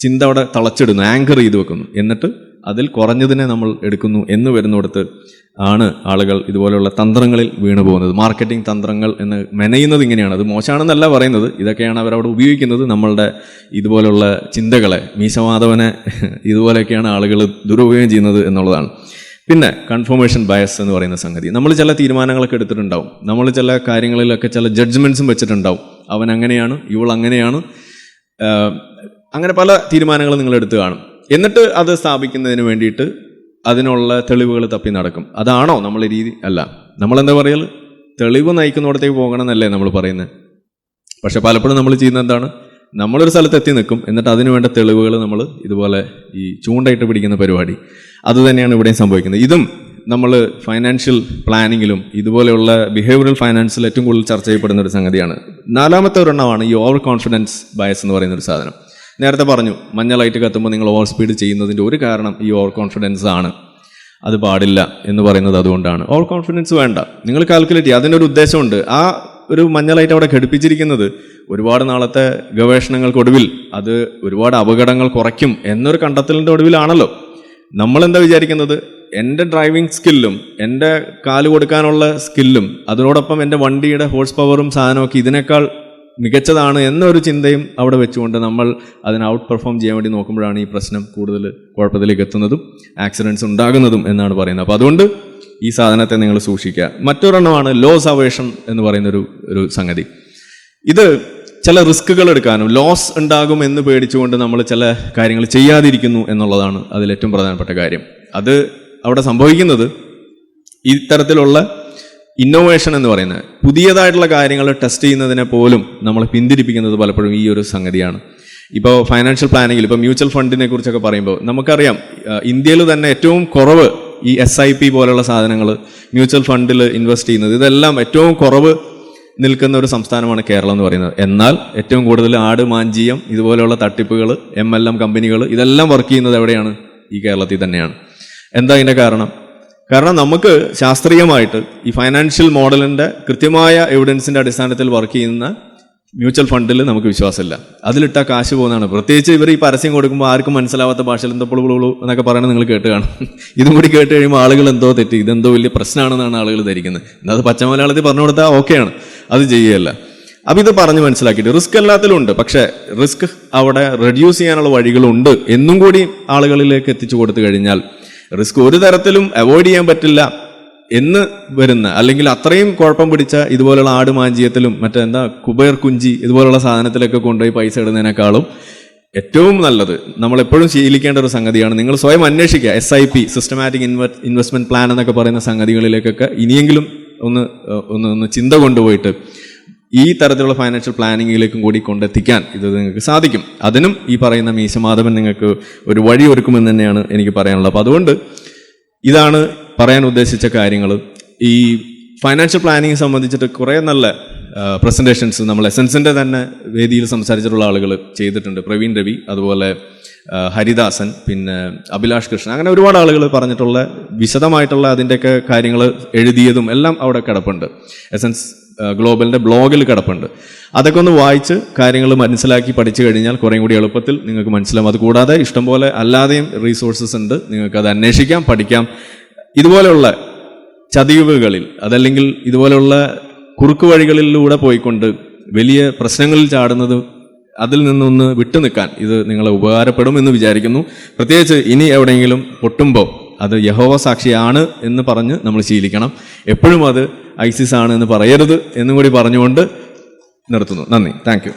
Speaker 1: ചിന്ത അവിടെ തളച്ചിടുന്നു, ആങ്കർ ചെയ്ത് വെക്കുന്നു. എന്നിട്ട് അതിൽ കുറഞ്ഞതിനെ നമ്മൾ എടുക്കുന്നു എന്ന് വരുന്നിടത്ത് ആണ് ആളുകൾ ഇതുപോലെയുള്ള തന്ത്രങ്ങളിൽ വീണു പോകുന്നത്. മാർക്കറ്റിംഗ് തന്ത്രങ്ങൾ എന്ന് മെനയുന്നത് ഇങ്ങനെയാണ്. അത് മോശമാണെന്നല്ല പറയുന്നത്, ഇതൊക്കെയാണ് അവരവിടെ ഉപയോഗിക്കുന്നത്. നമ്മളുടെ ഇതുപോലുള്ള ചിന്തകളെ, മീശമാധവനെ ഇതുപോലെയൊക്കെയാണ് ആളുകൾ ദുരുപയോഗം ചെയ്യുന്നത് എന്നുള്ളതാണ്. പിന്നെ കൺഫർമേഷൻ ബയസ് എന്ന് പറയുന്ന സംഗതി. നമ്മൾ ചില തീരുമാനങ്ങളൊക്കെ എടുത്തിട്ടുണ്ടാവും, നമ്മൾ ചില കാര്യങ്ങളിലൊക്കെ ചില ജഡ്ജ്മെൻറ്റ്സും വെച്ചിട്ടുണ്ടാവും. അവൻ അങ്ങനെയാണ്, ഇവൾ അങ്ങനെയാണ്, അങ്ങനെ പല തീരുമാനങ്ങളും നിങ്ങൾ എടുത്ത് കാണും. എന്നിട്ട് അത് സ്ഥാപിക്കുന്നതിന് വേണ്ടിയിട്ട് അതിനുള്ള തെളിവുകൾ തപ്പി നടക്കും. അതാണോ നമ്മളെ രീതി? അല്ല. നമ്മളെന്താ പറയൽ, തെളിവ് നയിക്കുന്നിടത്തേക്ക് പോകണം എന്നല്ലേ നമ്മൾ പറയുന്നത്. പക്ഷെ പലപ്പോഴും നമ്മൾ ചെയ്യുന്നത് എന്താണ്, നമ്മളൊരു സ്ഥലത്ത് എത്തി നിൽക്കും, എന്നിട്ട് അതിനു വേണ്ട തെളിവുകൾ നമ്മൾ ഇതുപോലെ ഈ ചൂണ്ടയിട്ട് പിടിക്കുന്ന പരിപാടി, അതുതന്നെയാണ് ഇവിടെയും സംഭവിക്കുന്നത്. ഇതും നമ്മൾ ഫൈനാൻഷ്യൽ പ്ലാനിങ്ങിലും ഇതുപോലെയുള്ള ബിഹേവിയറൽ ഫൈനാൻസിൽ ഏറ്റവും കൂടുതൽ ചർച്ച ചെയ്യപ്പെടുന്ന ഒരു സംഗതിയാണ്. നാലാമത്തെ ഒരെണ്ണമാണ് ഈ ഓവർ കോൺഫിഡൻസ് ബയസ് എന്ന് പറയുന്ന ഒരു സാധനം. നേരത്തെ പറഞ്ഞു, മഞ്ഞ ലൈറ്റ് കത്തുമ്പോൾ നിങ്ങൾ ഓവർ സ്പീഡ് ചെയ്യുന്നതിൻ്റെ ഒരു കാരണം ഈ ഓവർ കോൺഫിഡൻസ് ആണ്. അത് പാടില്ല എന്ന് പറയുന്നത് അതുകൊണ്ടാണ്. ഓവർ കോൺഫിഡൻസ് വേണ്ട, നിങ്ങൾ കാൽക്കുലേറ്റ് ചെയ്യുക. അതിനൊരു ഉദ്ദേശമുണ്ട്. ആ ഒരു മഞ്ഞ ലൈറ്റ് അവിടെ ഘടിപ്പിച്ചിരിക്കുന്നത് ഒരുപാട് നാളത്തെ ഗവേഷണങ്ങൾക്കൊടുവിൽ അത് ഒരുപാട് അപകടങ്ങൾ കുറയ്ക്കും എന്നൊരു കണ്ടെത്തലിൻ്റെ ഒടുവിലാണല്ലോ. നമ്മളെന്താ വിചാരിക്കുന്നത്, എൻ്റെ ഡ്രൈവിംഗ് സ്കില്ലും എൻ്റെ കാല് കൊടുക്കാനുള്ള സ്കില്ലും അതിനോടൊപ്പം എൻ്റെ വണ്ടിയുടെ ഹോഴ്സ് പവറും സാധനമൊക്കെ ഇതിനേക്കാൾ മികച്ചതാണ് എന്നൊരു ചിന്തയും അവിടെ വെച്ചുകൊണ്ട് നമ്മൾ അതിനെ ഔട്ട് പെർഫോം ചെയ്യാൻ വേണ്ടി നോക്കുമ്പോഴാണ് ഈ പ്രശ്നം കൂടുതൽ കുഴപ്പത്തിലേക്ക് എത്തുന്നതും ആക്സിഡൻറ്റ്സ് ഉണ്ടാകുന്നതും എന്നാണ് പറയുന്നത്. അപ്പോൾ അതുകൊണ്ട് ഈ സാധനത്തെ നിങ്ങൾ സൂക്ഷിക്കുക. മറ്റൊരെണ്ണമാണ് ലോസ് അവേഷൻ എന്ന് പറയുന്നൊരു സംഗതി. ഇത് ചില റിസ്കുകൾ എടുക്കാനും ലോസ് ഉണ്ടാകും എന്ന് പേടിച്ചുകൊണ്ട് നമ്മൾ ചില കാര്യങ്ങൾ ചെയ്യാതിരിക്കുന്നു എന്നുള്ളതാണ് അതിലേറ്റവും പ്രധാനപ്പെട്ട കാര്യം. അത് അവിടെ സംഭവിക്കുന്നത് ഇത്തരത്തിലുള്ള ഇന്നോവേഷൻ എന്ന് പറയുന്നത് പുതിയതായിട്ടുള്ള കാര്യങ്ങൾ ടെസ്റ്റ് ചെയ്യുന്നതിനെ പോലും നമ്മൾ പിന്തിരിപ്പിക്കുന്നത് പലപ്പോഴും ഈ ഒരു സംഗതിയാണ്. ഇപ്പോൾ ഫൈനാൻഷ്യൽ പ്ലാനിങ്ങിൽ ഇപ്പോൾ മ്യൂച്വൽ ഫണ്ടിനെ കുറിച്ചൊക്കെ പറയുമ്പോൾ നമുക്കറിയാം, ഇന്ത്യയിൽ തന്നെ ഏറ്റവും കുറവ് ഈ SIP പോലുള്ള സാധനങ്ങൾ മ്യൂച്വൽ ഫണ്ടിൽ ഇൻവെസ്റ്റ് ചെയ്യുന്നത്, ഇതെല്ലാം ഏറ്റവും കുറവ് നിൽക്കുന്ന ഒരു സംസ്ഥാനമാണ് കേരളം എന്ന് പറയുന്നത്. എന്നാൽ ഏറ്റവും കൂടുതൽ ആട് മാഞ്ചിയം ഇതുപോലെയുള്ള തട്ടിപ്പുകൾ, MLM കമ്പനികൾ ഇതെല്ലാം വർക്ക് ചെയ്യുന്നത് എവിടെയാണ്? ഈ കേരളത്തിൽ തന്നെയാണ്. എന്താ ഇതിൻ്റെ കാരണം? കാരണം നമുക്ക് ശാസ്ത്രീയമായിട്ട് ഈ ഫൈനാൻഷ്യൽ മോഡലിൻ്റെ കൃത്യമായ എവിഡൻസിൻ്റെ അടിസ്ഥാനത്തിൽ വർക്ക് ചെയ്യുന്ന മ്യൂച്വൽ ഫണ്ടിൽ നമുക്ക് വിശ്വാസമില്ല. അതിലിട്ട കാശ് പോകുന്നതാണ്. പ്രത്യേകിച്ച് ഇവർ ഈ പരസ്യം കൊടുക്കുമ്പോൾ ആർക്കും മനസ്സിലാവാത്ത ഭാഷയിൽ എന്തോ പുളുപുളു എന്നൊക്കെ പറയുന്നത് നിങ്ങൾ കേട്ട് കാണും. ഇതും കൂടി കേട്ട് കഴിയുമ്പോൾ ആളുകൾ എന്തോ തെറ്റി, ഇതെന്തോ വലിയ പ്രശ്നമാണെന്നാണ് ആളുകൾ ധരിക്കുന്നത്. അത് പച്ച മലയാളത്തിൽ പറഞ്ഞു കൊടുത്താൽ ഓക്കെയാണ്, അത് ചെയ്യുകയല്ല. അപ്പം ഇത് പറഞ്ഞ് മനസ്സിലാക്കിയിട്ട് റിസ്ക് എല്ലാത്തിലും ഉണ്ട്, പക്ഷേ റിസ്ക് അവിടെ റെഡ്യൂസ് ചെയ്യാനുള്ള വഴികളുണ്ട് എന്നും കൂടി ആളുകളിലേക്ക് എത്തിച്ചു കൊടുത്തു കഴിഞ്ഞാൽ റിസ്ക് ഒരു തരത്തിലും അവോയ്ഡ് ചെയ്യാൻ പറ്റില്ല എന്ന് വരുന്ന, അല്ലെങ്കിൽ അത്രയും കുഴപ്പം പിടിച്ച ഇതുപോലുള്ള ആടുമാഞ്ചിയത്തിലും മറ്റെന്താ കുബേർ കുഞ്ചി ഇതുപോലുള്ള സാധനത്തിലൊക്കെ കൊണ്ടുപോയി പൈസ ഇടുന്നതിനേക്കാളും ഏറ്റവും നല്ലത് നമ്മളെപ്പോഴും ശീലിക്കേണ്ട ഒരു സംഗതിയാണ്. നിങ്ങൾ സ്വയം അന്വേഷിക്കുക. SIP സിസ്റ്റമാറ്റിക് ഇൻവെസ്റ്റ്മെന്റ് പ്ലാൻ എന്നൊക്കെ പറയുന്ന സംഗതികളിലേക്കൊക്കെ ഇനിയെങ്കിലും ഒന്ന് ചിന്ത കൊണ്ടുപോയിട്ട് ഈ തരത്തിലുള്ള ഫൈനാൻഷ്യൽ പ്ലാനിങ്ങിലേക്കും കൂടി കൊണ്ടെത്തിക്കാൻ ഇത് നിങ്ങൾക്ക് സാധിക്കും. അതിനും ഈ പറയുന്ന മീശമാധവൻ നിങ്ങൾക്ക് ഒരു വഴി ഒരുക്കുമെന്ന് തന്നെയാണ് എനിക്ക് പറയാനുള്ളത്. അപ്പോൾ അതുകൊണ്ട് ഇതാണ് പറയാൻ ഉദ്ദേശിച്ച കാര്യങ്ങൾ. ഈ ഫൈനാൻഷ്യൽ പ്ലാനിങ് സംബന്ധിച്ചിട്ട് കുറേ നല്ല പ്രസൻറ്റേഷൻസ് നമ്മൾ എസൻസിൻ്റെ തന്നെ വേദിയിൽ സംസാരിച്ചിട്ടുള്ള ആളുകൾ ചെയ്തിട്ടുണ്ട്. പ്രവീൺ രവി, അതുപോലെ ഹരിദാസൻ, പിന്നെ അഭിലാഷ് കൃഷ്ണൻ, അങ്ങനെ ഒരുപാട് ആളുകൾ പറഞ്ഞിട്ടുള്ള വിശദമായിട്ടുള്ള അതിൻ്റെയൊക്കെ കാര്യങ്ങൾ എഴുതിയതും എല്ലാം അവിടെ കിടപ്പുണ്ട്. എസൻസ് ഗ്ലോബലിൻ്റെ ബ്ലോഗിൽ കിടപ്പുണ്ട്. അതൊക്കെ ഒന്ന് വായിച്ച് കാര്യങ്ങൾ മനസ്സിലാക്കി പഠിച്ചു കഴിഞ്ഞാൽ കുറേ കൂടി എളുപ്പത്തിൽ നിങ്ങൾക്ക് മനസ്സിലാവും. അതുകൂടാതെ ഇഷ്ടംപോലെ അല്ലാതെയും റീസോഴ്സസ് ഉണ്ട്, നിങ്ങൾക്കത് അന്വേഷിക്കാം, പഠിക്കാം. ഇതുപോലെയുള്ള ചതിവുകളിൽ അതല്ലെങ്കിൽ ഇതുപോലെയുള്ള കുറുക്കു വഴികളിലൂടെ പോയിക്കൊണ്ട് വലിയ പ്രശ്നങ്ങളിൽ ചാടുന്നത്, അതിൽ നിന്നൊന്ന് വിട്ടു നിൽക്കാൻ ഇത് നിങ്ങളെ ഉപകാരപ്പെടുമെന്ന് വിചാരിക്കുന്നു. പ്രത്യേകിച്ച് ഇനി എവിടെയെങ്കിലും പൊട്ടുമ്പോൾ അത് യഹോവ സാക്ഷിയാണ് എന്ന് പറഞ്ഞ് നമ്മൾ ശീലിക്കണം. എപ്പോഴും അത് ISIS ആണ് എന്ന് പറയരുത് എന്നും കൂടി പറഞ്ഞുകൊണ്ട് നിർത്തുന്നു. നന്ദി. Thank you.